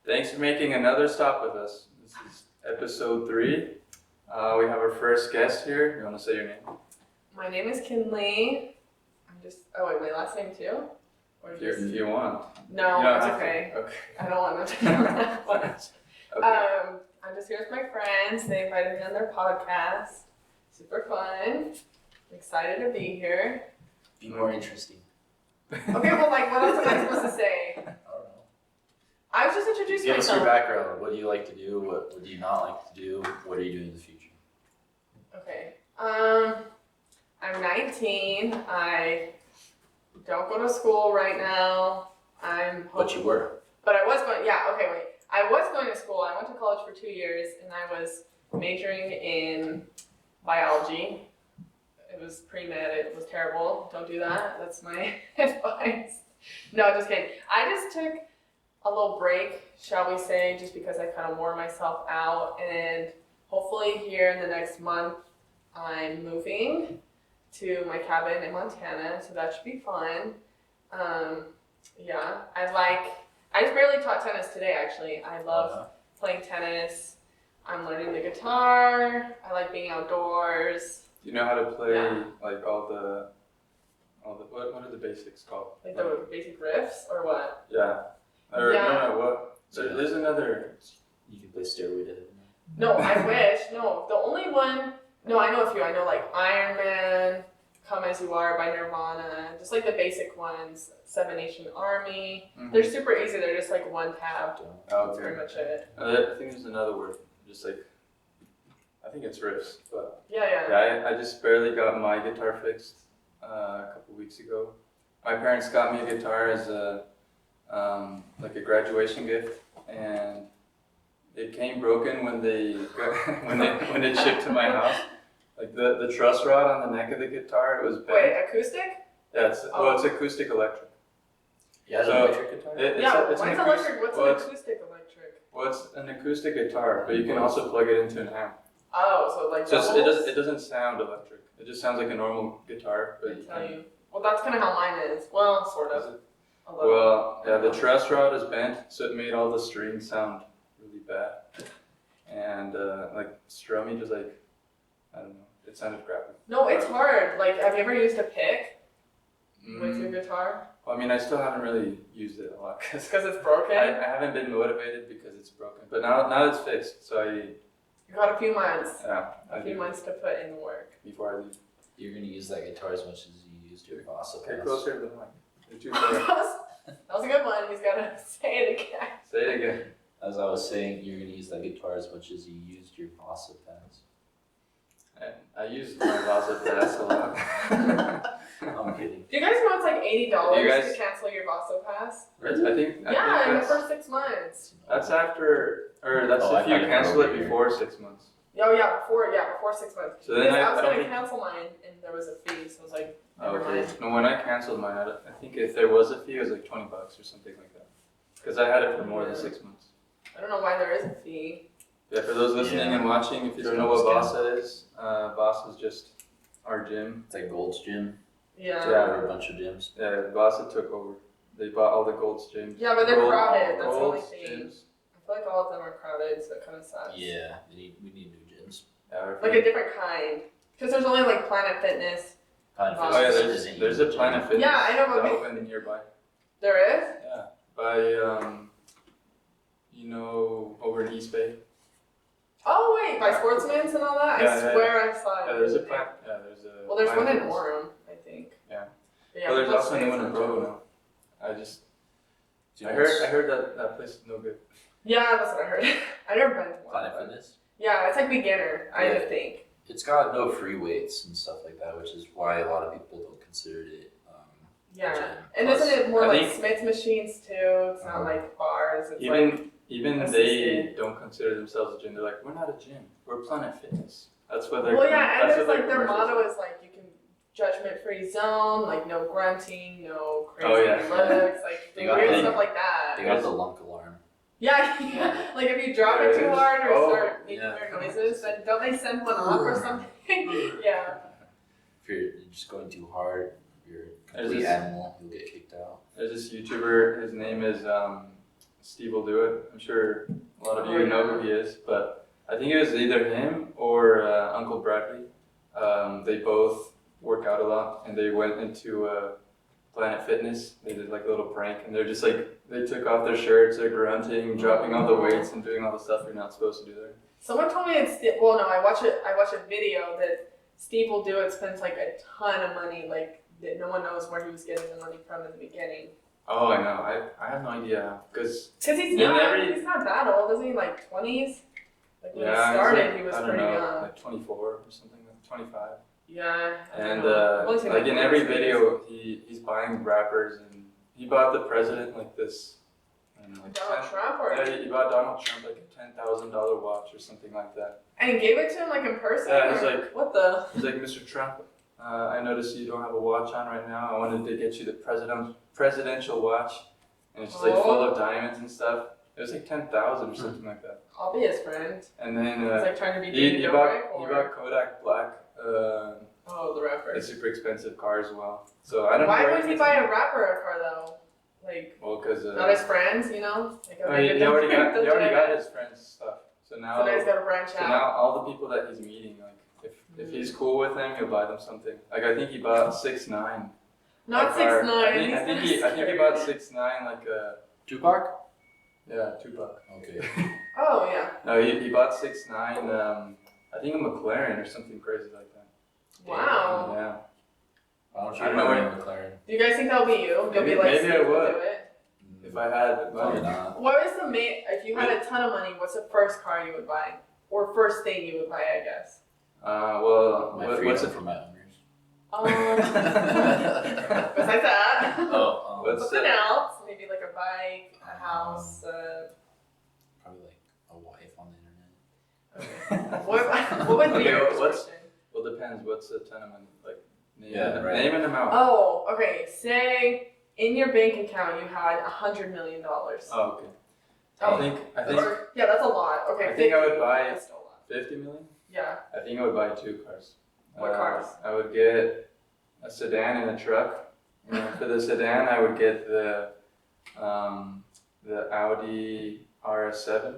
Thanks for making another stop with us. This is episode 3. We have our first guest here. You want to say your name? My name is Kinlee. My last name too? Or If you want. No, it's okay. Okay. I don't want to know that one. Okay. I'm just here with my friends. They invited me on their podcast. Super fun. I'm excited to be here. Be more interesting. Okay, well, what else am I supposed to say? I don't know. I was just introducing Give us myself. your background. What do you like to do? What do you not like to do? What are you doing in the future? Okay. I'm 19. I don't go to school right now. But you were. But I was going, I was going to school. I went to college for 2 years and I was majoring in biology. It was pre-med, it was terrible. Don't do that. That's my advice. No, just kidding. I just took a little break, shall we say, just because I kind of wore myself out. And hopefully here in the next month, I'm moving to my cabin in Montana, so that should be fun. I just barely taught tennis today, actually. I love playing tennis. I'm learning the guitar. I like being outdoors. Do you know how to play all the what are the basics called? Like the basic riffs or what? Yeah. No, what? There's another. You can play Stairway to Heaven. No, I wish. No, the only one. No, I know a few. I know Iron Man, Come As You Are by Nirvana. Just the basic ones. Seven Nation Army. Mm-hmm. They're super easy. They're just one tab. That's pretty much it. I think there's another word. Just I think it's riffs, but Yeah. I just barely got my guitar fixed a couple weeks ago. My parents got me a guitar as a graduation gift, and it came broken when when it shipped to my house. The truss rod on the neck of the guitar, it was bent. Wait, acoustic? Yeah, it's acoustic electric. Yeah, So, an electric guitar? What's an electric? What's an acoustic electric? Well, it's an acoustic guitar, but you can also plug it into an amp. Oh, so So it doesn't sound electric. It just sounds like a normal guitar, but you can. Well, that's kind of how mine is. Well, sort of. Is it? A little. Well, yeah, the truss rod is bent, so it made all the strings sound really bad, and strumming just I don't know. It sounded crappy. No, it's hard. Have you ever used a pick with your guitar? Well, I mean, I still haven't really used it a lot Because it's broken? I haven't been motivated because it's broken. But now it's fixed, so You got a few months. Yeah. A few months to put in the work. Before I leave. You're going to use that guitar as much as you used your Vasa Get pass. closer to the mic. You're too far. That was a good one. He's got to say it again. Say it again. As I was saying, you're going to use that guitar as much as you used your Vasa pass. I use my Vasa pass a lot. I'm kidding. Do you guys know it's $80 to guys- cancel your Vaso Pass? I think In the that's, first 6 months. that's after, or that's Oh, I if you thought you cancel were it over here. before 6 months. Before 6 months. So then Because I I was don't going to think. cancel mine, and there was a fee, so I was like, never Okay. mind. No, when I canceled mine, I think if there was a fee, it was $20 or something like that. Because I had it for more than 6 months. I don't know why there is a fee. Yeah, for those listening and watching, if you don't know what Vasa is Vasa is just our gym. It's like Gold's Gym. Yeah. Or a bunch of gyms. Yeah, Vasa took over. They bought all the Gold's gyms. Yeah, but they're crowded. That's the only Gold's thing. gyms. I feel like all of them are crowded, so it kind of sucks. Yeah, we need new gyms. Yeah, A different kind. Because there's only Planet Fitness. Planet Oh, Oh yeah, Fitness there's isn't a even Planet gym. Fitness Yeah, I know, but that opened nearby. There is? Yeah, by over in East Bay. Oh, wait, by Sportsman's and all that? Yeah, I swear I saw it. Yeah, there's a Planet. Yeah, there's a. Well, there's one in Fitness. Orem, I think. Yeah. But Well, there's also a new Sportsman's one in not Provo good. now. Do you I know what's heard that place is no good. Yeah, that's what I heard. I never been to one. Planet but- Fitness? Yeah, it's beginner, I Yeah. just think. It's got no free weights and stuff like that, which is why a lot of people don't consider it a Yeah. gym. And Plus, isn't it more I like think- Smith's machines too? It's not like bars. It's Even they assisted. don't consider themselves a gym. They're like, we're not a gym. We're Planet Fitness. That's what they're. well, yeah, and that's there's what their commercials motto are. is you can judgment-free zone, no grunting, no crazy Oh, yeah. looks, They got weird the- stuff like that. They got the lunk alarm. Yeah, if you drop it too Yeah. hard or Oh, start making yeah. weird noises, then don't they send one off or something? Yeah. If you're just going too hard, you're a There's complete this- animal, you'll get kicked out. There's this YouTuber. His name is Steve Will Do It. I'm sure a lot of you know who he is, but I think it was either him or Uncle Bradley. They both work out a lot, and they went into Planet Fitness. They did like a little prank, and they're just like, they took off their shirts, they're grunting, dropping all the weights, and doing all the stuff you're not supposed to do there. Someone told me I watched a video that Steve Will Do It spends like a ton of money, like that no one knows where he was getting the money from in the beginning. Oh, I know. I have no idea, because he's not that old, isn't he? Like 20s. Like when he started, he was pretty young. Like 24 or something, like 25. Yeah. And like in every video, he's buying rappers, and he bought the president like this. I don't know, like Donald Trump, or yeah, he bought Donald Trump like a $10,000 watch or something like that. and he gave it to him like in person. Yeah, he's like, what the? He's like, Mr. Trump, I noticed you don't have a watch on right now. I wanted to get you the presidential watch, and it's just like full of diamonds and stuff. It was like 10,000 or something like that. I'll be his friend. And then he's like trying to be he bought Kodak Black. Oh, the rapper. A super expensive car as well. So I don't. Why would he buy a rapper a car though? Like, well, because not his friends, you know. Like, he already got his friends' stuff. So now he's got to branch out. So now all the people that he's meeting, like if he's cool with them, he'll buy them something. Like I think he bought 6ix9ine. Not 6ix9ine. I think he bought 6ix9ine like a Tupac. Yeah, Tupac. Okay. Oh yeah. No, he bought 6ix9ine. I think a McLaren or something crazy like that. Wow. Yeah. I don't know McLaren. Do you guys think that'll be you? You'll be like, maybe I would. Do it? If I had money. What is the main? If you had a ton of money, what's the first car you would buy, or first thing you would buy? I guess. Well, what's it for my owners? Besides that. What's something else? Maybe like a bike, a house. Probably like a wife on the internet. Okay. What would be your question? Well, depends. What's a ton of money? Like name and amount. Oh, okay. Say in your bank account you had $100 million. Oh, okay. Oh. I think. Yeah, that's a lot. Okay. I think I would buy that's still a lot. 50 million. Yeah. I think I would buy 2 cars. What cars? I would get a sedan and a truck. For the sedan, I would get the Audi RS7,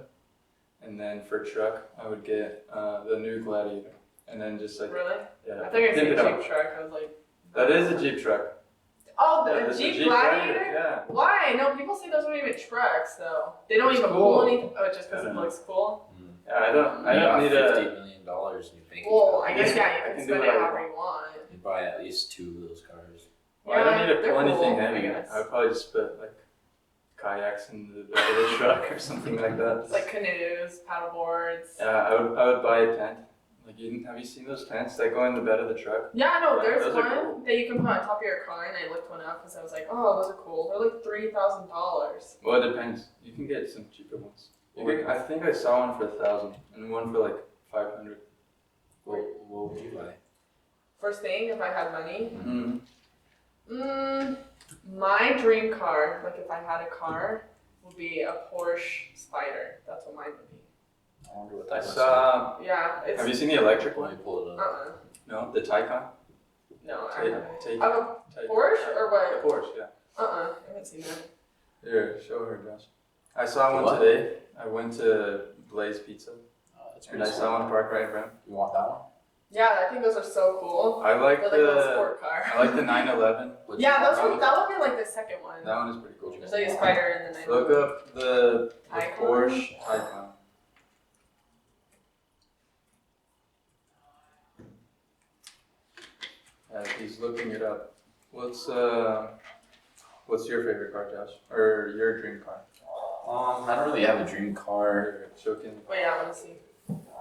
and then for truck, I would get the new Gladiator, and then just like Really? yeah. I thought you were saying pimp it up. Jeep truck. I was like. That is a Jeep truck. Oh, Yeah, the that's a Jeep Gladiator? Yeah. Why? No, people say those aren't even trucks, though. They don't It's even cool. pull anything. Oh, just because I it don't know. looks cool? Yeah, I don't need $50 a. million in your bank Well, I account. guess, yeah, I you can can spend do it what I however you want. You buy at least 2 of those cars. Well, I don't need to they're pull anything cool, I heavy. guess. I would probably just put like kayaks in the back of the truck or something like that. Like canoes, paddle boards. Yeah, I would buy a tent. Like have you seen those tents that go in the bed of the truck? Yeah, no, Yeah, there's those are one cool. that you can put on top of your car, and I looked one up because I was like, oh, those are cool. They're like $3,000. Well, it depends. You can get some cheaper ones. I think I saw one for 1,000 and one for like 500. What would you buy? First thing, if I had money, Mm-hmm. my dream car, like if I had a car, would be a Porsche Spider. That's what mine would be. I wonder what I that saw. Yeah, it's. Have you seen the electric Let one? me pull it up. No, the Taycan. No, I Take- haven't. take- Of a take- Porsche or what? The Porsche, yeah. I haven't seen that. Here, show her, Josh. I saw one What? today. I went to Blaze Pizza, That's and I saw one parked right in front. You want that one? Yeah, I think those are so cool. I like They're like a little the sport car. I like the 911. Yeah, that would be like the second one. That one is pretty cool. There's like a spider and then Look up the Taycan? Porsche Taycan. He's looking it up. What's your favorite car, Josh? Or your dream car? I don't really have a dream car. Show Kinlee. Wait, yeah, I want to see.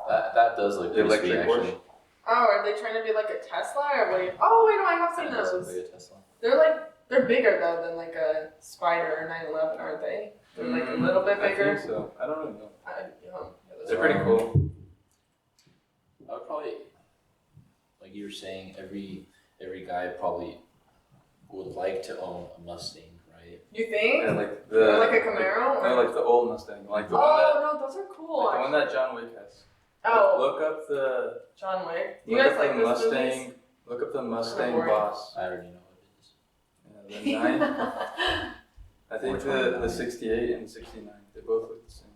That does look The pretty sweet, electric actually. Porsche? Oh, are they trying to be like a Tesla or what? Do you? Oh wait, no, I have seen That does look those. like a Tesla. They're bigger though than like a Spider or 911, aren't they? They're like a little bit I bigger. think so. I don't really know. Yeah, those They're are- pretty cool. I would probably, like you were saying, every guy probably would like to own a Mustang, right? You think? Yeah, like Or the like a Camaro? No, like the old Mustang, like the one that Oh no, those are cool. like the one actually. that John Wick has. Oh, Look up the John Wick. You look guys up like the those Mustang. movies? Look up the Mustang worry. Boss. I already know what it is. Yeah, the 9. I think the 68 and 69, they both look the same.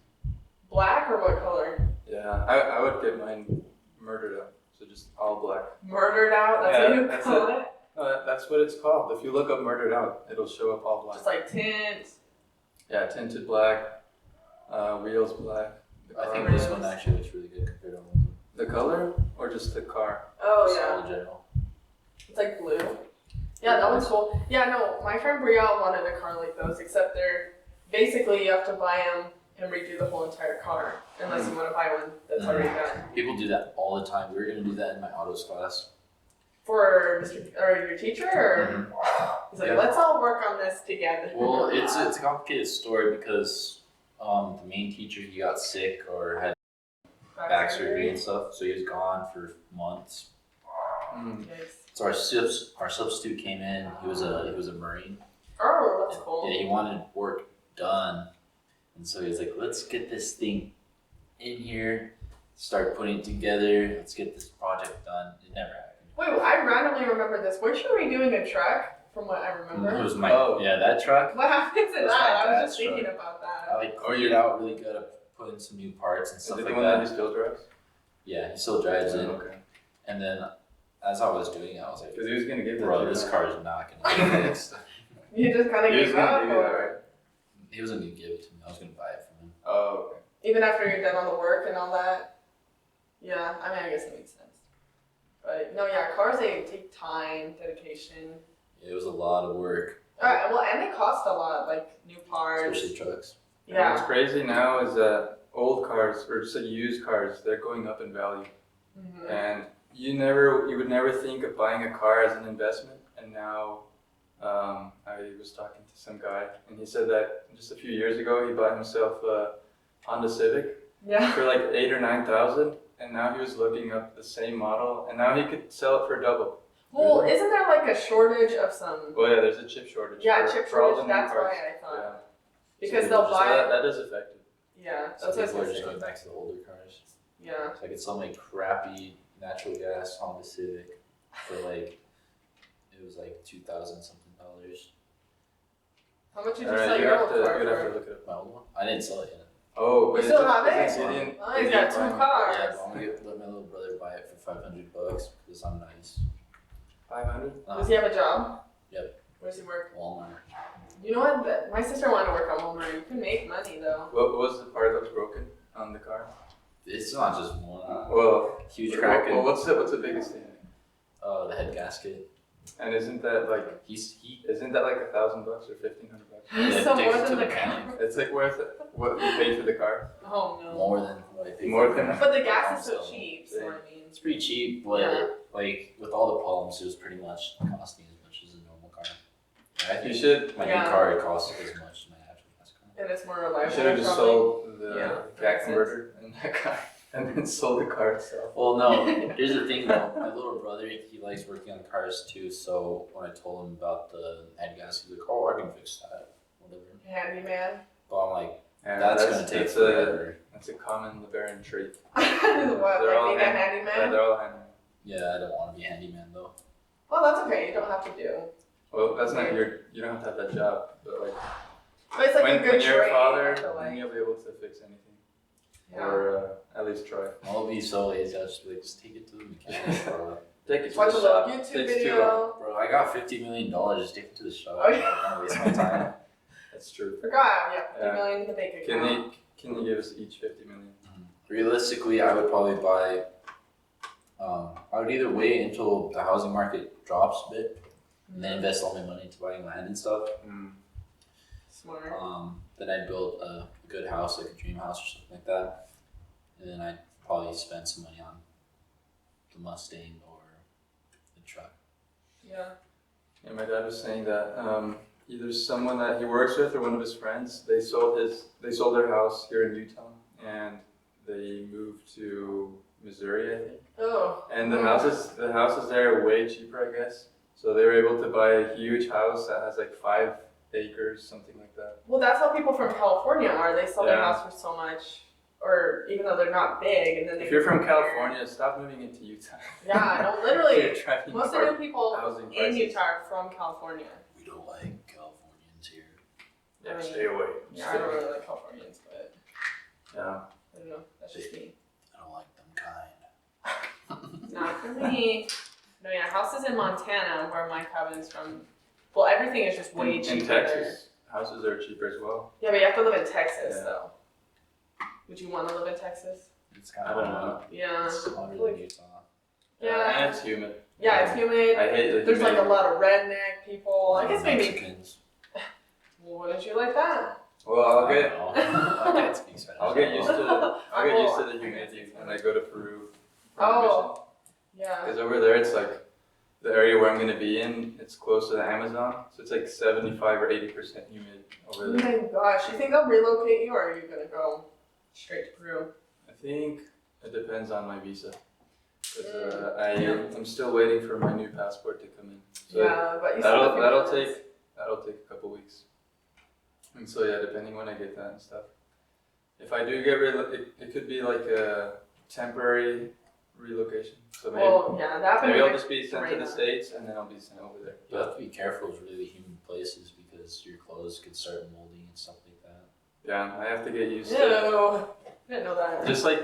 Black or what color? Yeah, I would get mine murdered out, so just all black. Murdered out? That's Yeah, what you that's call it? No, that's what it's called. If you look up murdered out, it'll show up all black. Just like tint. Yeah, tinted black, wheels black. I think this one actually looks really good compared to all of them. The color or just the car? Oh Just yeah. all in general. It's like blue. Yeah, that one's cool. Yeah, no, my friend Brielle wanted a car like those, except they're basically you have to buy them and redo the whole entire car, unless you want to buy one that's already done. People do that all the time. We were gonna do that in my autos class. For your teacher, or he's like, Yeah. let's all work on this together. Well, it's a complicated story because the main teacher, he got sick or had back surgery and stuff, so he was gone for months. Mm. Nice. So our substitute came in. He was a Marine. Oh, that's cool. Yeah, he wanted work done, and so he was like, "Let's get this thing in here, start putting it together. Let's get this project done." It never happened. Wait, I randomly remember this. Weren't you redoing a truck, from what I remember? It was my Oh. that truck. What happened to That's that? my I was dad's just thinking truck. about I that. like cleaned it out really good. I put in some new parts and Is stuff it the like one that that. he still drives? Yeah, he still drives it. Okay. And then as I was doing it, I was like, Because he was gonna give that to "Bro, you, this right? car is not gonna be fixed." You just kind of He was gave gonna up, give you that, or right? He wasn't gonna give it to me. I was gonna buy it from him. Oh, okay. even after you're done on the work and all that? Yeah, I mean, I guess it makes sense. But no, yeah, cars, they take time, dedication. It was a lot of work, Alright, well, and they cost a lot, like new parts. especially trucks. And Yeah. what's crazy now is that old cars, or just like used cars, they're going up in value. Mhm. And you would never think of buying a car as an investment. And now, I was talking to some guy, and he said that just a few years ago he bought himself a Honda Civic Yeah. for like 8,000 or 9,000, and now he was looking up the same model, and now he could sell it for double. Well, isn't there like a shortage of some? Well, yeah, there's a chip shortage. Yeah, for, chip for all the shortage. new That's cars. why I thought. Yeah. Because So they'll just So buy. that is effective. Yeah, So that's what I people are was just saying. going back to the older cars. Yeah. So I could sell my crappy natural gas Honda Civic for like, it was like $2,000 something. How much did you Alright, sell you your have old to car you have for? to look it up. My old one? I didn't sell it yet. Oh, You but still it's- have it's- it? you didn't- Oh, you he's didn't got two buy it. cars. Yeah, but I'm gonna let my little brother buy it for $500 because I'm nice. 500? Does he have a job? Yep. Where does he work? Walmart. You know what? My sister wanted to work on Walmart. You can make money though. What was the part that was broken on the car? It's not just one. Well, Huge crack in what's the biggest thing? the head gasket. And isn't that like isn't that like $1,000 or $1,500? Yeah, So takes more it to than the the car. mechanic. It's like worth it. What you paid for the car? Oh no. More than what I paid More for than- it. But the gas is so So, cheap. So I mean. It's pretty cheap, but Yeah. like with all the problems, it was pretty much costing as much as a normal car. I You think should my Yeah. new car costs as much as my actual gas car. And it's more you reliable. should have just probably. sold the Yeah, cat makes converter and that car, and then sold the car itself. Well, no. Here's the thing, though. My little brother, he likes working on cars too. So when I told him about the head gas, he's like, "Oh, I can fix that, whatever." Handyman. But I'm like, And "That's gonna take that's forever." That's a common Liberian trait. What? They're Like all being a Yeah, handyman? they're all handyman. Yeah, I don't want to be a handyman though. Well, that's okay. You don't have to do. Well, that's not you don't have to have that job, but like But it's like when, a good when you're trade. a father, I feel then like. you'll be able to fix anything, Yeah. or at least try. I'll be so lazy. I'll just be like, just take it to the mechanic, bro. Take it to Watch a the little shop. YouTube Takes too long. video. Bro, I got $50 million. Just take it to the shop. Oh, I'm yeah. not gonna waste my time. That's true. Forgot. Yeah, 50 Yeah. million in the bank account. Can you give us each 50 million? Realistically, I would probably buy. I would either wait until the housing market drops a bit, and then invest all my money into buying land and stuff. Smart. Then I'd build a good house, like a dream house or something like that, and then I'd probably spend some money on the Mustang or the truck. Yeah. Yeah, my dad was saying that either someone that he works with or one of his friends, they sold their house here in Utah, and they moved to Missouri, I think. Oh. And the houses there are way cheaper, I guess. So they were able to buy a huge house that has like 5 acres, something like that. Well, that's how people from California are. They sell their Yeah. house for so much, or even though they're not big, and then they. If you're from compare. California, stop moving into Utah. Yeah, no, literally. You're driving Most of our the people housing in prices. Utah are from California. We don't like Californians here. Yeah, stay away. Yeah, I don't really like Californians, but Yeah. I don't know. That's just me. I don't like them kind. Not for me. No, yeah, houses in Montana, where my cabin's from. Well, everything is just way cheaper. In Texas, houses are cheaper as well. Yeah, but you have to live in Texas, Yeah. though. Would you want to live in Texas? It's kind I of don't know. Yeah. It's hotter than Utah. Yeah. And it's humid. Yeah, it's humid. I hate the There's like a humidity. lot of redneck people. I guess maybe. Mexicans. Well, wouldn't you like that? Well, I'll get I can't speak Spanish. I'll get used to I will. the humidity when I go to Peru. Oh. Yeah. Because over there, it's like the area where I'm gonna be in. It's close to the Amazon, so it's like 75 or 80% humid over Oh there. my gosh. You think they'll relocate you, or are you gonna go straight to Peru? I think it depends on my visa. Because Yeah. I'm still waiting for my new passport to come in. So Yeah, but you still have that'll your take plans. that'll take a couple weeks. And so yeah, depending when I get that and stuff. If I do get it could be like a temporary relocation. So maybe Well, yeah, that maybe would I'll just be sent to the Serena. States and then I'll be sent over there. You have to be careful with really humid places because your clothes could start molding and stuff like that. Yeah, I have to get used to No, I didn't know that. it. Just like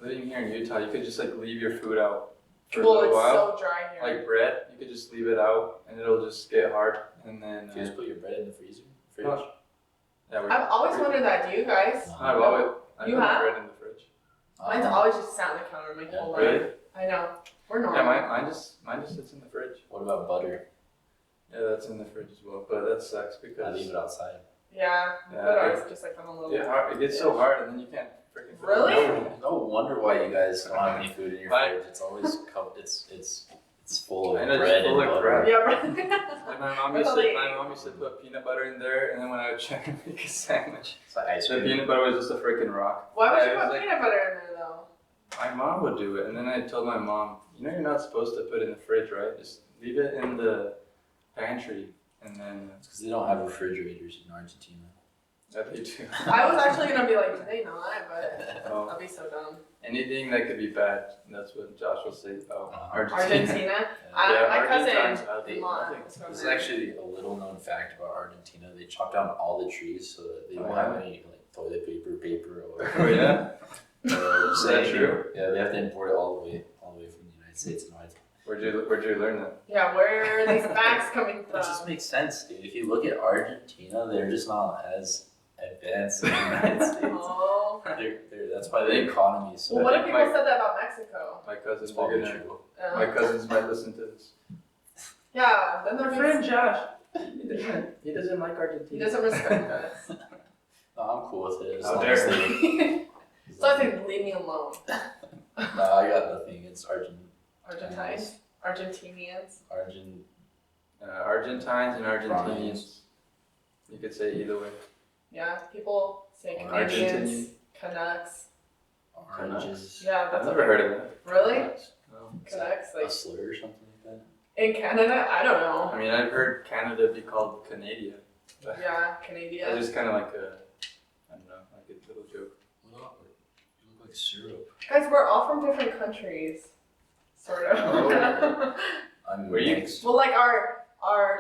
living here in Utah, you could just like leave your food out for a Well, little it's while. so dry here. Like bread, you could just leave it out and it'll just get hard and then Do you just put your bread in the freezer? Fridge? Oh. yeah, I've always wondered that. Do you guys? I've always I You put my have? bread in the fridge. Mine's always just sat on the counter my whole life. Really? I know. We're normal. Yeah, mine just sits in the fridge. What about butter? Yeah, that's in the fridge as well, but that sucks I because leave it outside. Yeah, Yeah, but ours just like on a little. it gets so hard and then you can't freaking put it Really? in. No wonder why you guys don't have any food in your Right. fridge. It's always it's full of And it's bread full and of butter. crap. Yeah, right. Like my mom used to put peanut butter in there, and then when I would try to make a sandwich, It's like ice the cream. peanut butter was just a freaking rock. Why would I you was put like- peanut butter in there though? My mom would do it, and then I told my mom, you're not supposed to put it in the fridge, right? Just leave it in the pantry, and then It's because they don't have refrigerators in Argentina. that they do. I was actually gonna be like, do they not? But Oh, I'll be so dumb. anything that could be bad, that's what Josh will say about Uh-huh. Argentina. Argentina. Yeah, My Argentines cousin, have in-law, nothing. is from This is there. actually a little known fact about Argentina. They chop down all the trees so that they Oh, don't yeah? have any like toilet paper, or Oh yeah? Is that true? Yeah, they have to import it all the way from the United States. No, Where'd you learn that? Yeah, where are these facts coming That just from? makes sense, dude. If you look at Argentina, they're just not as advanced as the United States. Oh. That's why the economy is so. Well, what if think people my- said that about Mexico? My It's cousins are probably gonna. true. My cousins might listen to this. Yeah, then they're friends. Josh. He doesn't like He Argentina. doesn't respect us. No, I'm cool with it. As How long dare as they, So I think leave me alone. no, I got nothing against Argentines, Argentinians. Argentines and Argentinians. You could say either way. Yeah, people say Or Canadians, Argentinian. Canucks. Oranges. Yeah, I've that's never heard of that. Really? No. Canucks, A like slur or something like in Canada? I don't know. I mean, I've heard Canada be called Canada. But Yeah, It's Canadian. just kind of like I don't know, like a little joke. that. What? You look like syrup. Guys, we're all from different countries, sort of. Oh. I'm Were you- mixed. Well, like our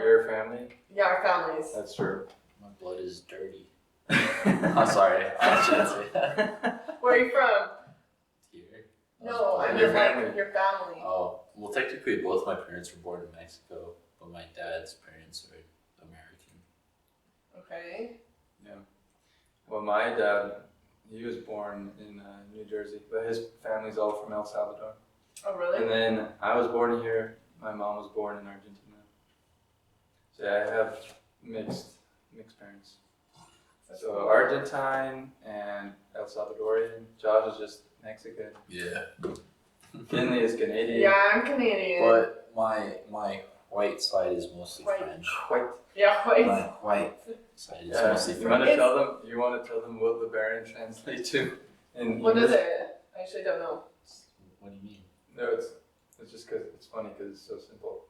Your family? our families. That's true. My blood is dirty. I'm sorry. I shouldn't say that. Where are you from? Here. No, I Your mean like family. your family. Oh, well, technically, both my parents were born in Mexico, but my dad's parents are American. Okay. Well, my dad, he was born in New Jersey, but his family's all from El Salvador. Oh, really? And then I was born here. My mom was born in Argentina. So yeah, I have mixed parents. That's So cool. Argentine and El Salvadorian. Josh is just Mexican. Yeah. Kinley is Canadian. Yeah, I'm Canadian. But my white side is mostly White. French. White. Yeah, wait. My white side is Yeah. mostly You want French. to tell them what the Baron translates to in What English? is it? I actually don't know. What do you mean? No, it's just because it's funny because it's so simple.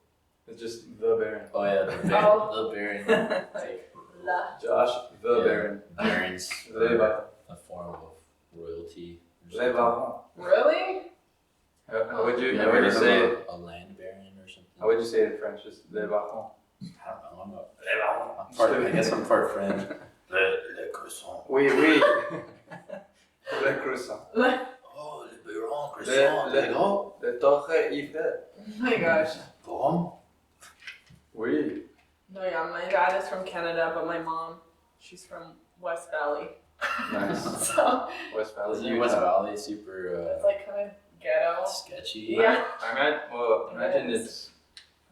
It's just the Baron. Oh yeah, the Baron. Oh. The Baron. Like, La. Josh, the Yeah. Baron. Barons Le Baron. a form of royalty. or Le something. Baron. Really? How would you Never heard of say it? a land baron or something? How would you say it in French? Just Le Baron. I don't know. I'm part. I guess I'm part French. Le croissant. Oui, oui. Le croissant. Oh, le bureau croissant. Le Torre Eiffel. Oh my gosh. Bon. Oui. No, yeah, my dad is from Canada, but my mom, she's from West Valley. Nice. So West Valley. Isn't West Valley super it's like kind of ghetto. sketchy? Yeah.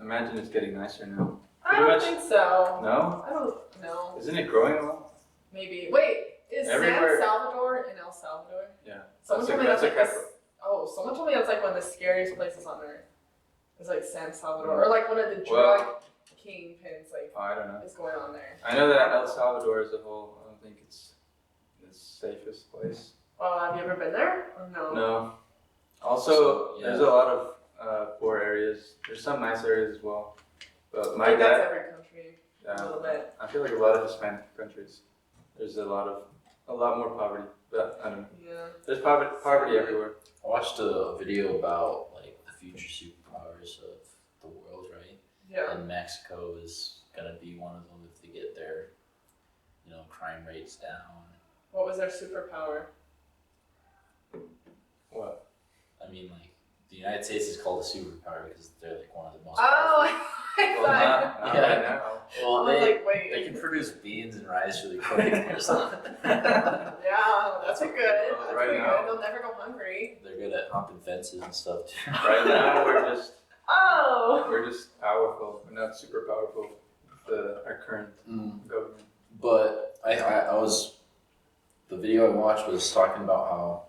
Imagine it's getting nicer now. I don't much- think so. No? I don't know. Isn't it growing a lot? Maybe. Wait, is Everywhere- San Salvador in El Salvador? Yeah. Someone That's told me a that's like capital. someone told me that's like one of the scariest places on earth. It's like San Salvador, or like one of the Well- drug kingpins, like Oh, I don't know. is going on there. I know that El Salvador as a whole, I don't think it's the safest place. Well, have you ever been there? Or no? No. Also, So, yeah. there's a lot of poor areas. There's some nice areas as well. But my Like that's dad, every country, a little yeah, bit. I feel like a lot of Hispanic countries, there's a lot more poverty. But I don't know. Yeah. There's poverty everywhere. I watched a video about like the future superpowers of the world, right? Yeah. And Mexico is gonna be one of them if they get their, crime rates down. What was their superpower? What? I mean, like the United States is called a superpower because they're like one of the most. Oh, I Well, thought. not Yeah. right now. Well, I was they like, wait. they can produce beans and rice really quick or something. Yeah, that's a good. That's Right pretty now. good. They'll never go hungry. They're good at hopping fences and stuff too. Right now Oh. we're just powerful. We're not super powerful. Our current government. But I was, the video I watched was talking about how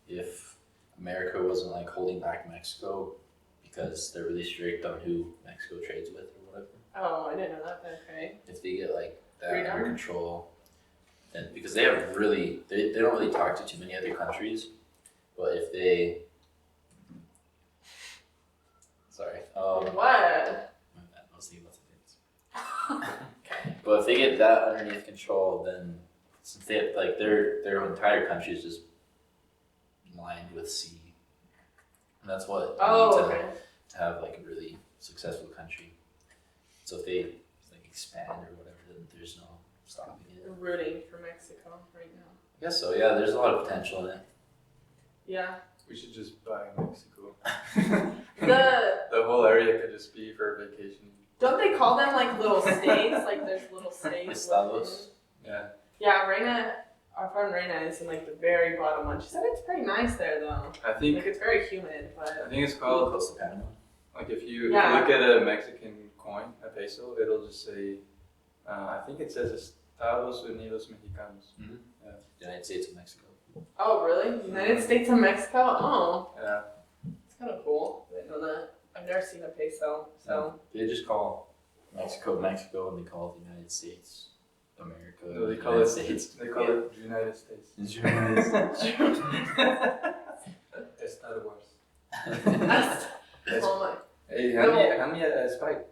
if America wasn't like holding back Mexico because they're really strict on who Mexico trades with or whatever, Oh, I didn't know that. Okay. if they get like that Freedom? under control, then because they have really, they don't really talk to too many other countries, but if they, sorry, What? my bad, I was thinking about something else. But if they get that underneath control, then since they have, like their entire country is just lined with sea, and that's what they Oh, need okay. to have like a really successful country. So if they like expand or whatever, then there's no stopping it. I'm rooting for Mexico right now. I guess so. Yeah, there's a lot of potential in it. Yeah. We should just buy Mexico. The The whole area could just be for vacation. don't they call them like little states? Like there's little states. Estados. Yeah. Yeah, Reina, our friend Reina is in like the very bottom one. She said it's pretty nice there though. I think Like it's very humid, I but think it's Close called to Panama. like if you Yeah. look at a Mexican coin, a peso, it'll just say I think it says Estados Unidos Mexicanos. United States of Mexico. oh really? United States of Mexico? Oh, Yeah. it's kind of cool. I didn't know that. I've never seen a peso, so They just call Mexico Mexico, and they call it the United States America. No, they call United it States. they call it United States. It's United States. Star Wars. oh my. Hey, No. hand me a spike.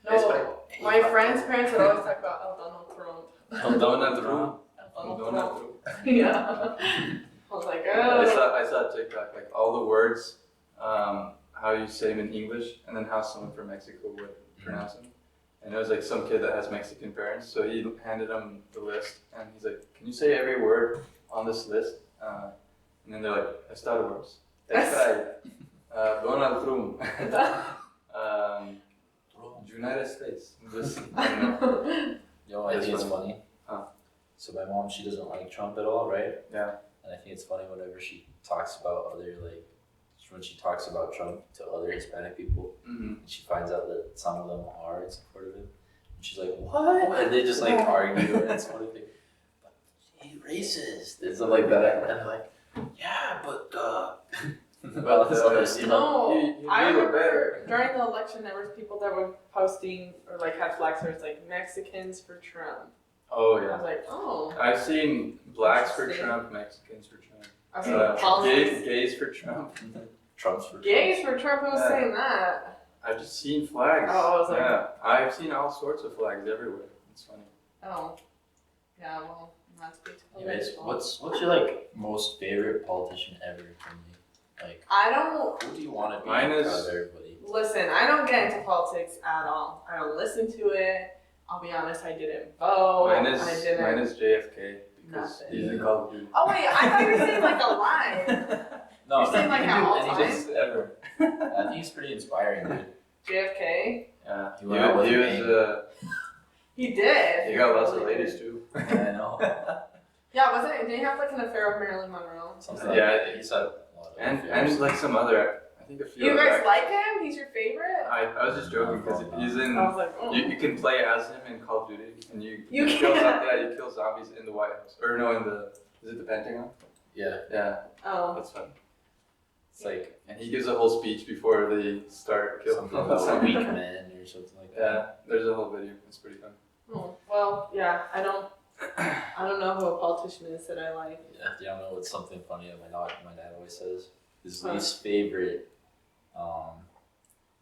No, my friend's parents would always talk about Donald Trump. Donald Trump. Donald Donald Trump. Trump. Yeah. I was like, I oh. saw a TikTok, like all the words, how you say them in English, and then how someone from Mexico would pronounce them. And it was like some kid that has Mexican parents, so he handed him the list, and he's like, "Can you say every word on this list?" And then they're like, "Star Wars, Donald Trump, United States." Just, I don't know. You know, I That's think it's funny. funny. Huh. So my mom, she doesn't like Trump at all, right? Yeah. And I think it's funny whenever she talks about other when she talks about Trump to other Hispanic people, Mm-hmm. and she finds out that some of them are in support of him, and she's like, "What?" And they just like argue, and it's funny thing, but he's racist and stuff like that, and they're like, "Yeah, but But, this other stuff." No, You I do it remember better. during the election there was people that were posting or like had flags where it's like Mexicans for Trump. Oh I yeah. was like, oh. I've seen blacks for Interesting. Trump, Mexicans for Trump. I've seen policies. Gays for Trump. Trump's for Gays for Trump. Who was Yeah. saying that? I've just seen flags. Oh, I was like- yeah. I've seen all sorts of flags everywhere. It's funny. Oh. Yeah. Well, not to be Anyways, political. what's your like most favorite politician ever, Kinlee? Like, I don't who do you want to be Mine is- out of everybody? listen. I don't get into politics at all. I don't listen to it. I'll be honest. I didn't vote. Mine I didn't. is JFK because Nothing. he's in Call of Duty. Oh wait, I thought you were saying like a line. No, You're saying, like, he at can do all anything times? ever. I think he's pretty inspiring, dude. JFK. Yeah, He went out with he a was. bang. He did. He got lots of Really ladies did. too. I know. Yeah, wasn't it? Did he have like an affair with Marilyn Monroe? Something like Yeah, that. He's had a lot of And affairs. like some other, I think a few. You other guys actors. like him? He's your favorite? I was just joking because he's in. I was like, oh. You can play as him in Call of Duty, and you You kill can. you kill zombies in the White House, or no, in the is it the Pentagon? Yeah, Yeah, Oh. that's fun. it's like And he gives a whole speech before they start killing something about people. weak men or something like that. Yeah, there's a whole video. It's pretty fun. Oh. Well, yeah. I don't know who a politician is that I like. Yeah, you don't know what's something funny that my dad always says? His Huh. least favorite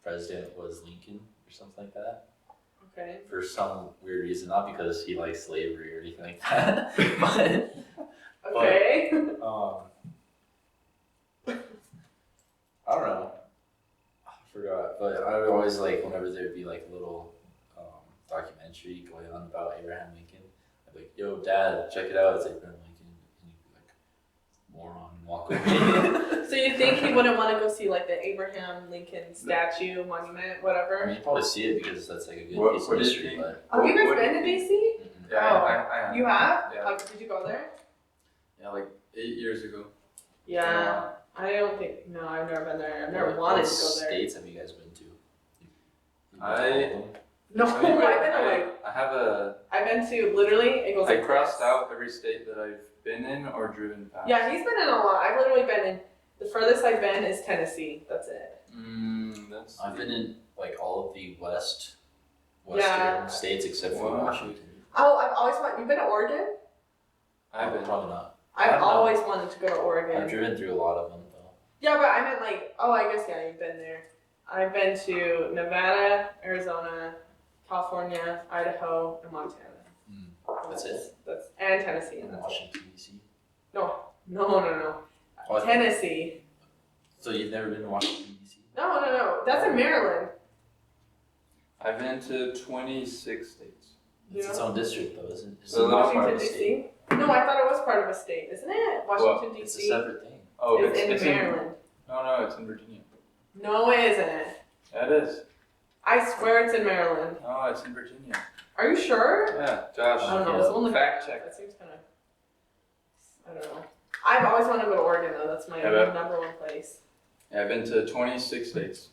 president was Lincoln or something like that. Okay. For some weird reason, not because he likes slavery or anything like that, but Okay. I don't know. I forgot, but I would always like whenever there'd be like a little documentary going on about Abraham Lincoln. I'd be like, "Yo, Dad, check it out. It's Abraham Lincoln," and he'd be like, "Moron," and walk away. So you think he wouldn't want to go see like the Abraham Lincoln statue, monument, I whatever? mean, you'd probably see it because that's like a good What- piece what of do you history, think? but Have you guys What- been to DC? Yeah, Oh. I am. You have? Yeah. Did you go there? Yeah, like 8 years ago. Yeah. I don't think. No, I've never been there. I've never what wanted to go there. states have you guys been to? You've been to I- all of them? No, I've been to like. I have a. I've been to literally. It goes I like crossed this. out every state that I've been in or driven past. Yeah, he's been in a lot. I've literally been in. The furthest I've been is Tennessee. That's it. That's. I've been in like all of the western Yeah. states except for Wow. Washington. Oh, I've always wanted. You've been to Oregon? I've been. Probably not. I've don't know. always wanted to go to I've Oregon. driven through a lot of them though. Yeah, but I meant like. Oh, I guess yeah, you've been there. I've been to Nevada, Arizona, California, Idaho, and Montana. That's it? That's and Tennessee. In And that's it. Washington D.C. No. Oh, Tennessee. so you've never been to Washington D.C.? No. That's in Maryland. I've been to 26 states. It's its own district though, isn't it? It's So not part Washington of the state. D.C. No, I thought it was part of a state, isn't it? Washington It's a D.C. separate thing. Oh, is in it's Maryland. No, it's in Virginia. No, it isn't. Yeah, it is. I swear it's in Maryland. No, it's in Virginia. Are you sure? Yeah, Josh. I don't know. Yeah. Someone look Fact at check. that. Seems kind of. I don't know. I've always wanted to go to Oregon though. That's my Yeah, but- number one place. Yeah, I've been to 26 states.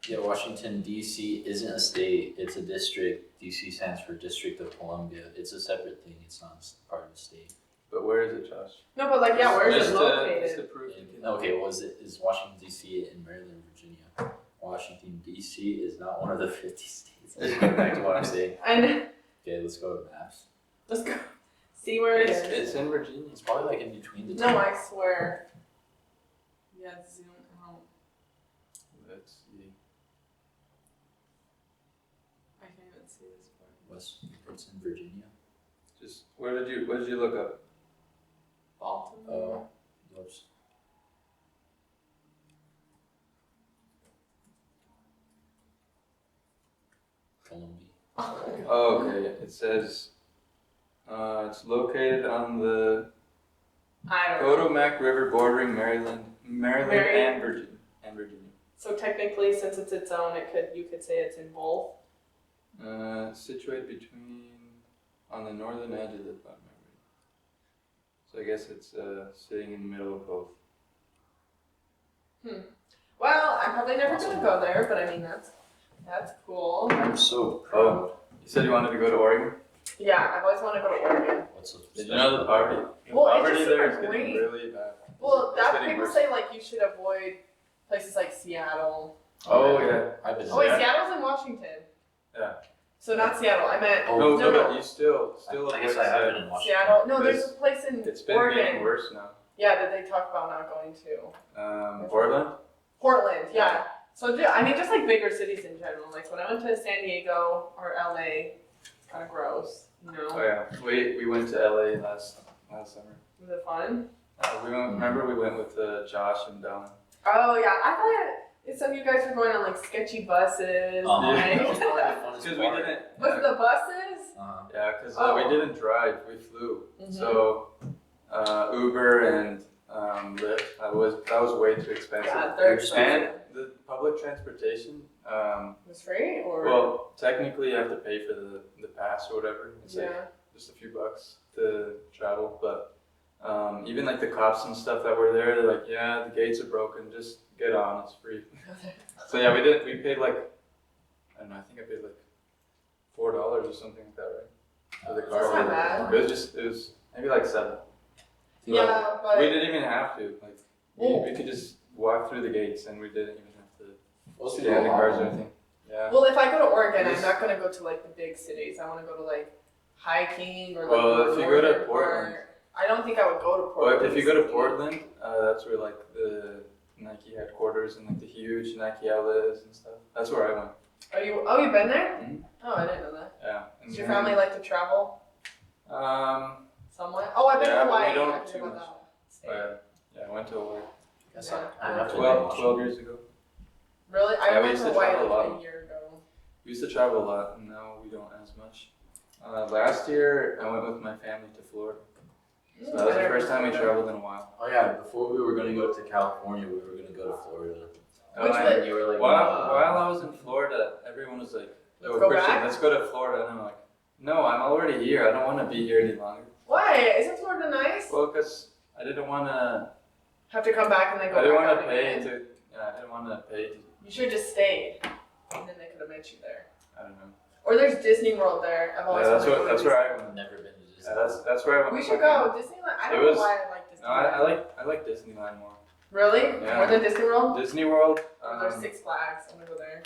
Yeah, Washington D.C. isn't a state; it's a district. D.C. stands for District of Columbia. It's a separate thing. It's not part of the state. But where is it, Josh? No, but like, yeah, where is Just it to- located? just to prove you can- Okay, is Washington D.C. in Maryland, Virginia? Washington D.C. is not one of the 50 states. Let's go back to what I'm saying. And Okay, let's go to maps. let's go see where it is. It's in Virginia. It's probably like in between the two. No, I swear. Yeah, zoom out. Let's see. I can't even see this part. West, it's in Virginia. Just what did you look up? Baltimore. Whoops. Columbia. Oh, okay. It says it's located on the I don't know. Potomac River bordering Maryland and Virginia. So technically, since it's its own, you could say it's in both. Situated between on the northern edge of the Potomac River. So I guess it's sitting in the middle of both. Well, I'm probably never gonna go there, but I mean that's cool. I'm so proud. Oh, you said you wanted to go to Oregon? Yeah, I've always wanted to go to Oregon. What's so Did special you know the about poverty? that? The Well, it poverty just there is seemed getting great. really bad. Well, It's that getting people worse. say like you should avoid places like Seattle. Oh yeah. I've been Oh wait, Yeah. Seattle's in Washington. Yeah. So not Seattle. I meant Oh, No, no, but no. you still I guess avoid I have Seattle. been in Washington. Seattle. No, there's a place in It's been Oregon. getting worse now. Yeah, that they talk about not going to. Portland? Portland, yeah. So I mean, just like bigger cities in general. Like when I went to San Diego or LA, it's kind of gross. You know. Oh yeah. We went to LA last summer. Was it fun? Remember we went with Josh and Don. Oh yeah, I thought some of you guys were going on like sketchy buses. That Right? was probably the funnest Because we part. didn't. Was the buses? Yeah, because Oh. we didn't drive, we flew. Mhm. So Uber and Lyft, that was way too expensive. Yeah, they're expensive. And the public transportation, Was free or? well, technically you have to pay for the pass or whatever. It's like yeah. just a few bucks to travel, but even like the cops and stuff that were there, they're like, yeah, the gates are broken, just get on, it's free. So yeah, we paid like, I don't know, I think I paid like $4 or something like that, right? For the car. That's not bad. It was maybe like $7. Yeah, but We didn't even have to, like, Well- we could just walk through the gates and we didn't even have to Most stay in the people cars or anything. Yeah. well, if I go to Oregon, I'm not gonna go to like the big cities. I want to go to like hiking or like. Well, the if you go to northern Portland- part. I don't think I would go to Portland. But if you go to Portland, that's where like the Nike headquarters and like the huge Nike outlet is and stuff. That's where I went. You've been there? Mhm. Oh, I didn't know that. Yeah. And Does your then- family like to travel somewhat? Oh, I've been Yeah, to but Hawaii. we don't I forget too about much. that state. Yeah, I went to Hawaii. Guess Yeah. I have to 12 years ago. Really? I Yeah, we went used to to Hawaii travel a like lot. a year ago. We used to travel a lot, and now we don't as much. Last year, I went with my family to Florida. So that was the first time we traveled in a while. Oh yeah, before we were gonna go to California, we were gonna go to Florida. Which and way? You were like, while I was in Florida, everyone was like, Let's "Yo, go Christian, back? let's go to Florida." And I'm like, "No, I'm already here. I don't want to be here any longer." Why? Isn't Florida nice? Well, because I didn't want to. Have to come back and then go I didn't back want out to pay again. to. Yeah, I didn't want to pay to. You should have just stayed, and then they could have met you there. I don't know. Or there's Disney World there. I've always Yeah, that's wanted to go to that's where I I've went. never been to Disney. Yeah, that's where I went. We with should my family. go Disneyland. I It don't know was- why I like No, Disneyland. I like Disneyland more. Really? Yeah. More than Disney World? Disney World. Or there's Six Flags. I'm gonna go there.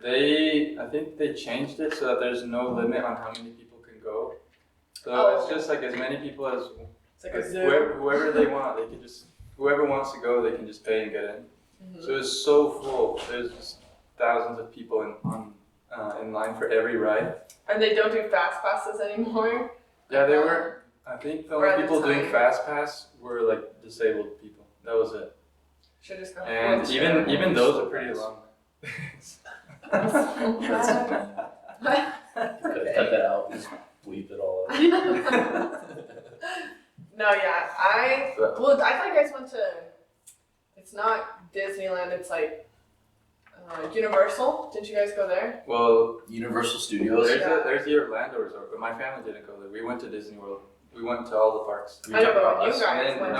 I think they changed it so that there's no limit on how many people can go. So Oh. it's just like as many people as It's like a zoo. whoever they want, they can just whoever wants to go, they can just pay and get in. Mhm. So it's so full. There's just thousands of people in line for every ride. And they don't do fast passes anymore. Yeah, they were. I think the Or at only the people doing time. fast pass were like disabled people. That was it. Should just go. And wheelchair. even those are pretty long. Cut that out. Just bleep it all out. No, yeah, I But- thought you guys went to. It's not Disneyland. It's like Universal. Didn't you guys go there? Well, Universal Studios. there's the Orlando resort, but my family didn't go there. We went to Disney World. We went to all the parks. I know, but when you Us, guys and went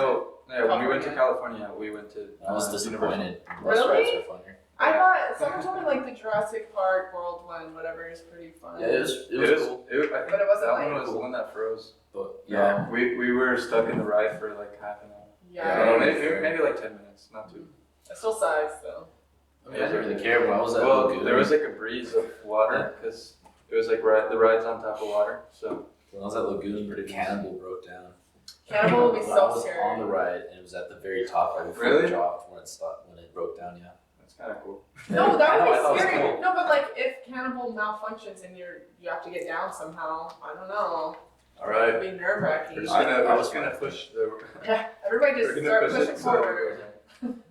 when we went to California, we went to. I was Universal. disappointed. Really? Bus rides are funner. I Yeah. thought someone told me like the Jurassic Park World one, whatever, is pretty fun. Yeah, it was It was. cool. I think But it wasn't that like- one was the one that froze. But yeah, We were stuck in the ride for like half an hour. Yeah, No, maybe like 10 minutes, not too. it still sucks though. I mean, I didn't really care when I was at Well, Lagoon. there was like a breeze of water because it was like the ride's on top of water. So When I was at Lagoon, the cannibal broke down. Cannibal would be When so I was scary. on the ride, and it was at the very top right before Really? it dropped when it broke down. Yeah. that's kind of cool. No, I know, that I would thought be it was scary. cool. No, but like if Cannibal malfunctions and you have to get down somehow, I don't know. All right. It'd be nerve We're wracking. just I gonna was gonna push the. Yeah, everybody just We're gonna start push pushing it forward.